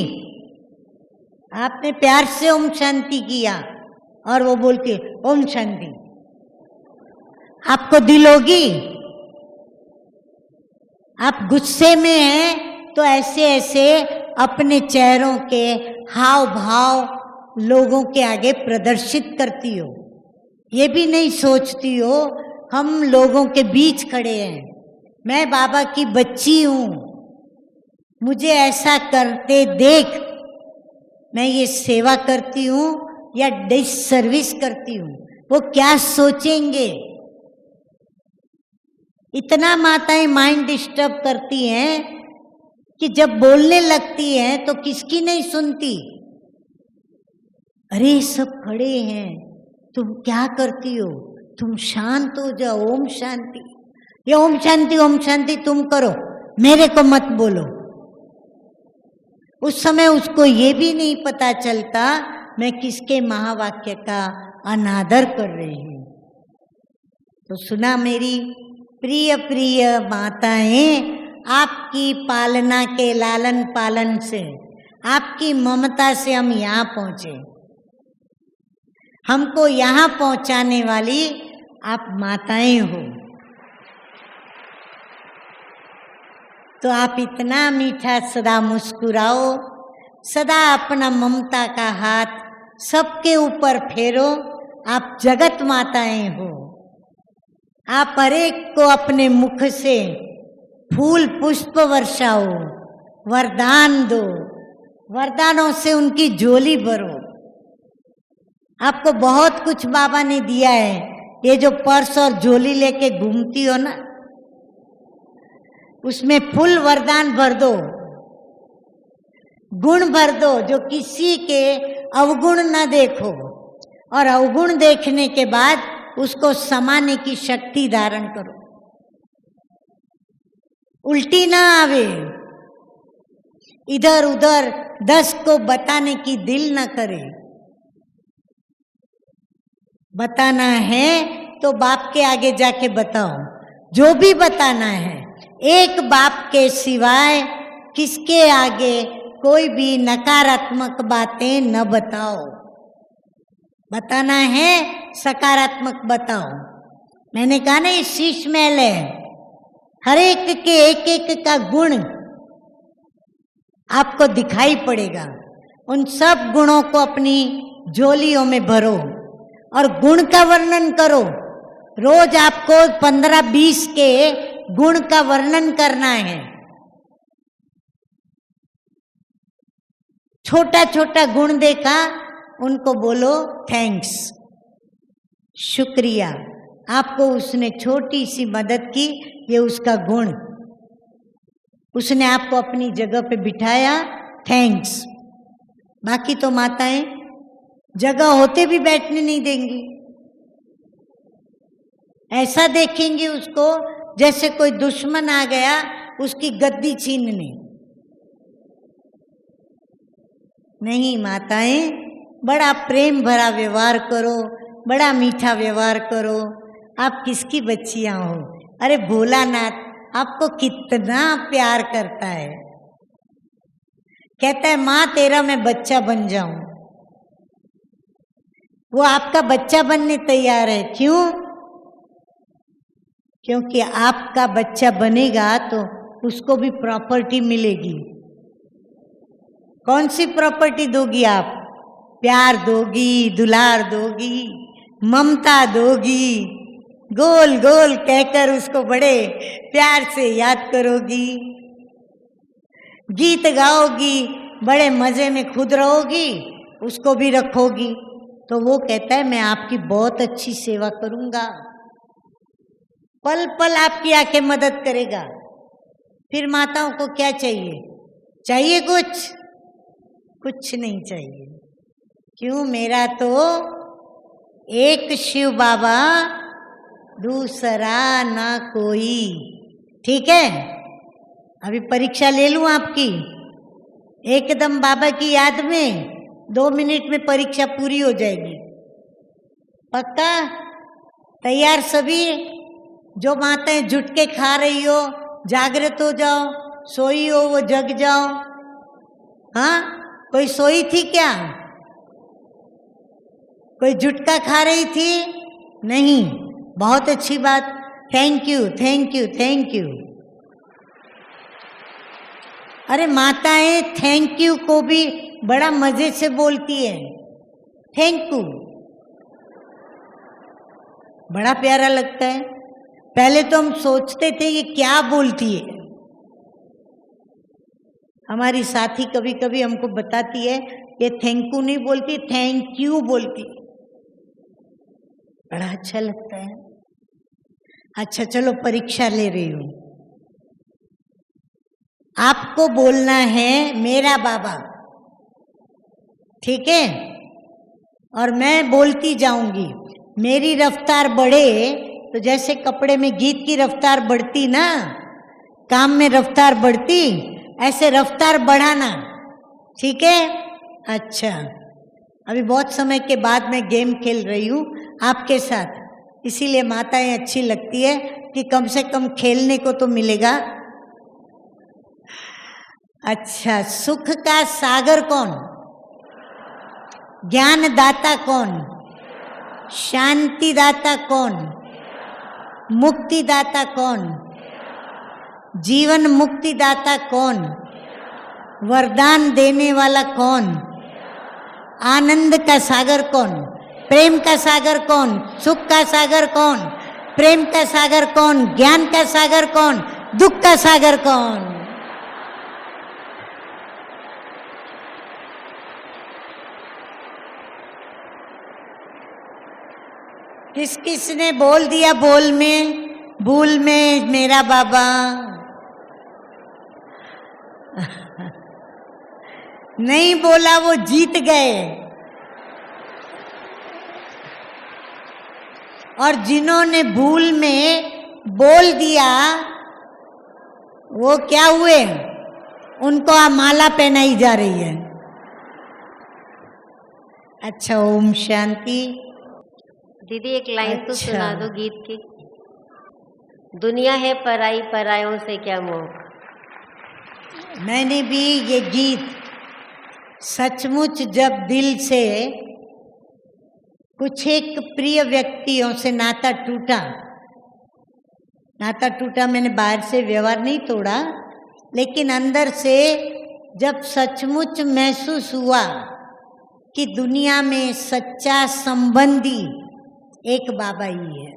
आपने प्यार से ओम शांति किया और वो बोलती ओम शांति, आपको दिल होगी? आप गुस्से में हैं तो ऐसे ऐसे अपने चेहरों के हाव भाव लोगों के आगे प्रदर्शित करती हो, ये भी नहीं सोचती हो हम लोगों के बीच खड़े हैं, मैं बाबा की बच्ची हूं, मुझे ऐसा करते देख मैं ये सेवा करती हूं या डिस सर्विस करती हूं, वो क्या सोचेंगे? इतना माताएं माइंड डिस्टर्ब करती हैं कि जब बोलने लगती हैं तो किसकी नहीं सुनती। अरे सब खड़े हैं, तुम क्या करती हो? तुम शांत हो जाओ, ओम शांति, ये ओम शांति तुम करो, मेरे को मत बोलो। उस समय उसको ये भी नहीं पता चलता मैं किसके महावाक्य का अनादर कर रही हूं। तो सुना मेरी प्रिय प्रिय माताएं, आपकी पालना के लालन पालन से, आपकी ममता से हम यहाँ पहुंचे। हमको यहाँ पहुंचाने वाली आप माताएं हो। तो आप इतना मीठा सदा मुस्कुराओ, सदा अपना ममता का हाथ सबके ऊपर फेरो। आप जगत माताएं हो। आप हरेक को अपने मुख से फूल पुष्प वर्षाओ, वरदान दो, वरदानों से उनकी झोली भरो। आपको बहुत कुछ बाबा ने दिया है, ये जो पर्स और झोली लेके घूमती हो ना, उसमें फुल वरदान भर दो, गुण भर दो, जो किसी के अवगुण न देखो, और अवगुण देखने के बाद उसको समाने की शक्ति धारण करो, उल्टी ना आवे, इधर उधर 10 को बताने की दिल न करे। बताना है तो बाप के आगे जाके बताओ, जो भी बताना है। एक बाप के सिवाय किसके आगे कोई भी नकारात्मक बातें न बताओ। बताना है सकारात्मक बताओ। मैंने कहा ना, ये शीश महल है, हर एक के एक एक का गुण आपको दिखाई पड़ेगा। उन सब गुणों को अपनी झोलियों में भरो और गुण का वर्णन करो। रोज आपको 15-20 के गुण का वर्णन करना है। छोटा छोटा गुण देखा, उनको बोलो थैंक्स, शुक्रिया। आपको उसने छोटी सी मदद की, ये उसका गुण। उसने आपको अपनी जगह पे बिठाया, थैंक्स। बाकी तो माताएं जगह होते भी बैठने नहीं देंगी। ऐसा देखेंगे उसको जैसे कोई दुश्मन आ गया उसकी गद्दी छीनने। नहीं माताएं, बड़ा प्रेम भरा व्यवहार करो, बड़ा मीठा व्यवहार करो। आप किसकी बच्चियां हो? अरे भोलानाथ आपको कितना प्यार करता है। कहता है माँ तेरा मैं बच्चा बन जाऊं। वो आपका बच्चा बनने तैयार है। क्यों? क्योंकि आपका बच्चा बनेगा तो उसको भी प्रॉपर्टी मिलेगी। कौन सी प्रॉपर्टी दोगी आप? प्यार दोगी, दुलार दोगी, ममता दोगी, गोल गोल कहकर उसको बड़े प्यार से याद करोगी, गीत गाओगी, बड़े मजे में खुद रहोगी, उसको भी रखोगी। तो वो कहता है मैं आपकी बहुत अच्छी सेवा करूंगा, पल पल आपकी आके मदद करेगा। फिर माताओं को क्या चाहिए? चाहिए कुछ? कुछ नहीं चाहिए। क्यों? मेरा तो एक शिव बाबा, दूसरा ना कोई। ठीक है, अभी परीक्षा ले लूं आपकी, एकदम बाबा की याद में 2 मिनट में परीक्षा पूरी हो जाएगी। पक्का? तैयार सभी? जो माताएं झुटके खा रही हो जागृत हो जाओ, सोई हो वो जग जाओ। हाँ, कोई सोई थी क्या? कोई झुटका खा रही थी? नहीं। बहुत अच्छी बात। Thank you thank you thank you. अरे माताएं थैंक यू को भी बड़ा मजे से बोलती है। थैंक यू बड़ा प्यारा लगता है। पहले तो हम सोचते थे ये क्या बोलती है। हमारी साथी कभी कभी हमको बताती है ये थैंक यू नहीं बोलती, थैंक यू बोलती। बड़ा अच्छा लगता है। अच्छा चलो परीक्षा ले रही हूं। आपको बोलना है मेरा बाबा, ठीक है? और मैं बोलती जाऊंगी। मेरी रफ्तार बढ़े तो जैसे कपड़े में गीत की रफ्तार बढ़ती ना, काम में रफ्तार बढ़ती, ऐसे रफ्तार बढ़ाना। ठीक है? अच्छा, अभी बहुत समय के बाद मैं गेम खेल रही हूँ आपके साथ, इसीलिए माताएं अच्छी लगती है कि कम से कम खेलने को तो मिलेगा। अच्छा, सुख का सागर कौन? ज्ञान दाता कौन? शांति दाता कौन? मुक्ति दाता कौन? जीवन मुक्ति दाता कौन? वरदान देने वाला कौन? आनंद का सागर कौन? प्रेम का सागर कौन? सुख का सागर कौन? प्रेम का सागर कौन? ज्ञान का सागर कौन? दुख का सागर कौन? किस किस ने बोल दिया बोल में, भूल में मेरा बाबा? नहीं बोला वो जीत गए। और जिन्होंने भूल में बोल दिया वो क्या हुए? उनको माला पहनाई जा रही है। अच्छा, ओम शांति। दीदी एक लाइन तो अच्छा। सुना दो गीत की। दुनिया है पराई, परायों से क्या मोह। मैंने भी ये गीत सचमुच जब दिल से कुछ एक प्रिय व्यक्तियों से नाता टूटा, मैंने बाहर से व्यवहार नहीं तोड़ा, लेकिन अंदर से जब सचमुच महसूस हुआ कि दुनिया में सच्चा संबंधी एक बाबा ही है,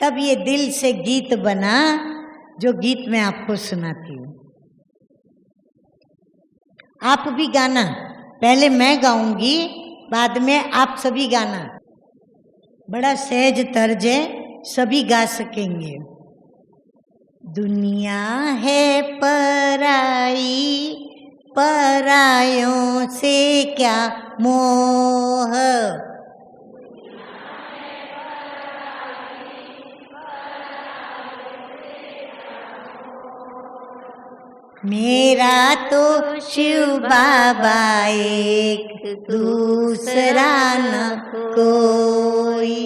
तब ये दिल से गीत बना, जो गीत मैं आपको सुनाती हूँ। आप भी गाना, पहले मैं गाऊंगी, बाद में आप सभी गाना। बड़ा सहज तर्ज है, सभी गा सकेंगे। दुनिया है पराई, परायों से क्या मोह। मेरा तो शिव बाबा एक, दूसरा न कोई।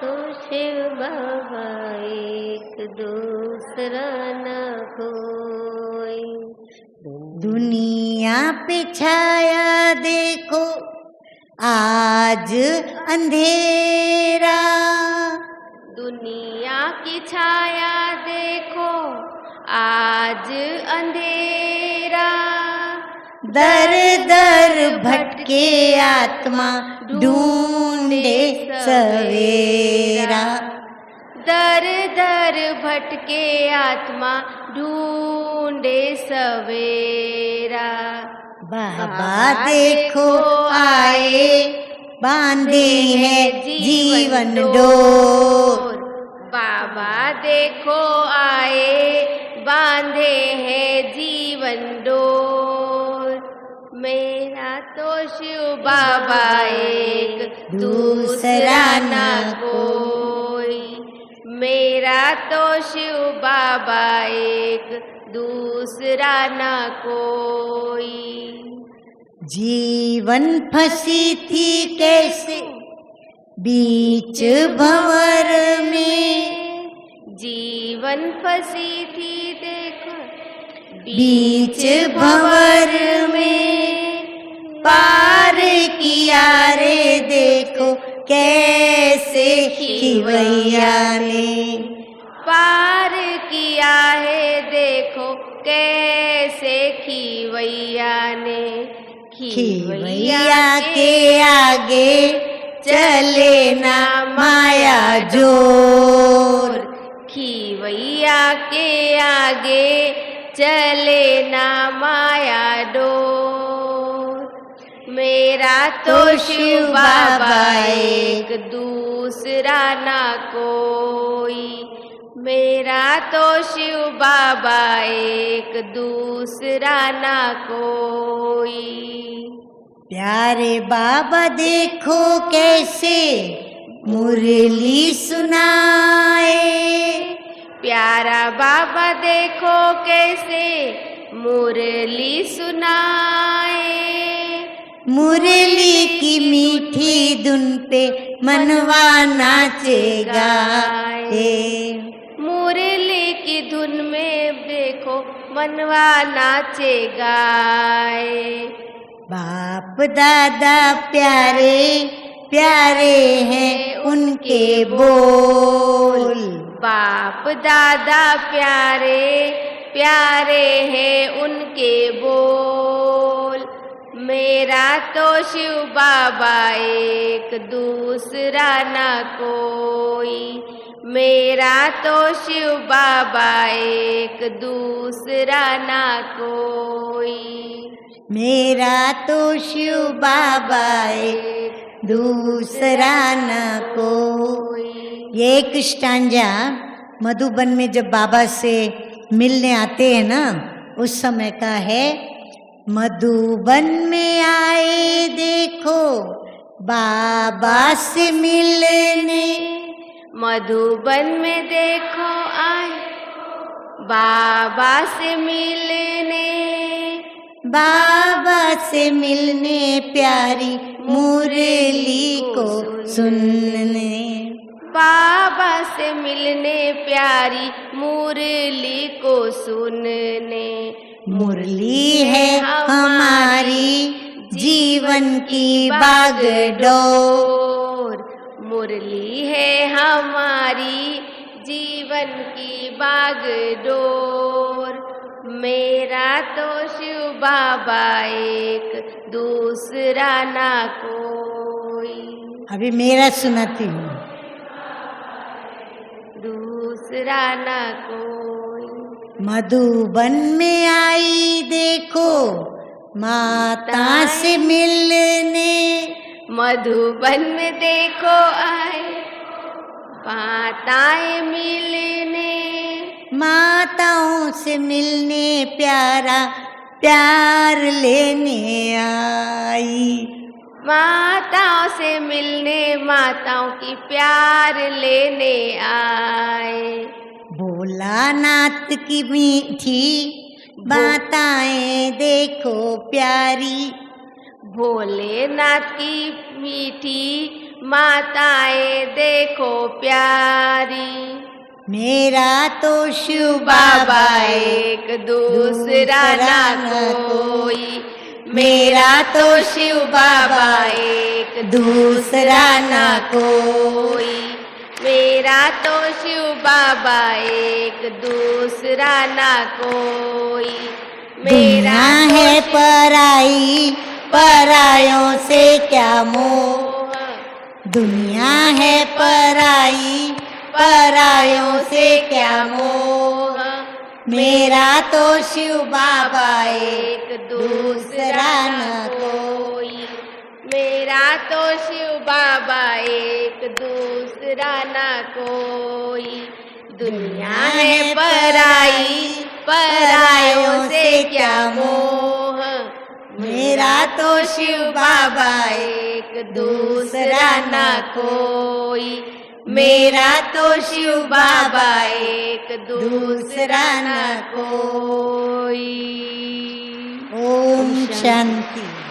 तो शिव बाबा एक, दूसरा न कोई। दुनिया पे छाया देखो आज अंधेरा, दुनिया की छाया देखो आज अंधेरा। दर दर भटके आत्मा ढूंढे सवेरा। दर दर भटके आत्मा ढूंढे सवेरा। बाबा देखो आए, बांधे हैं जीवन डोर। बाबा देखो आए, बांधे हैं जीवन डोर। मेरा तो शिव बाबा एक, दूसरा न कोई। मेरा तो शिव बाबा एक, दूसरा न कोई। जीवन फंसी थी कैसे बीच भंवर में, जीवन फंसी थी देखो बीच भंवर में। पार किया रे देखो कैसे खिवैया ने। पार किया है देखो कैसे खिवैया ने। खिवैया के आगे चले ना माया जोर। खिवैया के आगे चले ना माया डोर। मेरा तो शिव बाबा एक, दूसरा ना कोई। मेरा तो शिव बाबा एक, दूसरा ना कोई। प्यारे बाबा देखो कैसे मुरली सुनाए। प्यारा बाबा देखो कैसे मुरली सुनाए। मुरली की मीठी धुन पे मनवा नाचेगा। मुरली की धुन में देखो मनवा नाचेगा। बाप दादा प्यारे प्यारे हैं उनके बोल। बाप दादा प्यारे प्यारे हैं उनके बोल। मेरा तो शिव बाबा एक, दूसरा ना कोई। मेरा तो शिव बाबा एक, दूसरा ना कोई। मेरा तो शिव बाबा एक, दूसरा न कोई। ये एक स्टांजा मधुबन में जब बाबा से मिलने आते हैं ना, उस समय का है। मधुबन में आए देखो बाबा से मिलने। मधुबन में देखो आए बाबा से मिलने। बाबा से मिलने प्यारी मुरली को सुनने। बाबा से मिलने प्यारी मुरली को सुनने। मुरली है हमारी जीवन की बागडोर। मुरली है हमारी जीवन की बागडोर। मेरा तो शिव बाबा एक, दूसरा ना कोई। अभी मेरा सुनाती हूँ। दूसरा ना कोई। मधुबन में आई देखो माता से मिलने। मधुबन में देखो आए माताएं मिलने। माताओं से मिलने प्यारा प्यार लेने आई। माताओं से मिलने माताओं की प्यार लेने आए। भोलानाथ की मीठी बाताएं देखो प्यारी। भोलेनाथ की मीठी माताएं देखो प्यारी। मेरा तो शिव बाबा एक, दूसरा ना कोई। मेरा तो शिव बाबा एक, दूसरा ना कोई। मेरा तो शिव बाबा एक, दूसरा ना कोई। दुनिया है पराई परायों से क्या मोह। दुनिया है पराई परायों से क्या मोह। मेरा तो शिव बाबा एक, दूसरा न कोई। मेरा तो शिव बाबा एक, दूसरा न कोई। दुनिया है पराई परायों से क्या मोह। मेरा तो शिव बाबा एक, दूसरा न कोई। मेरा तो शिव बाबा एक, दूसरा न कोई। ओम शांति।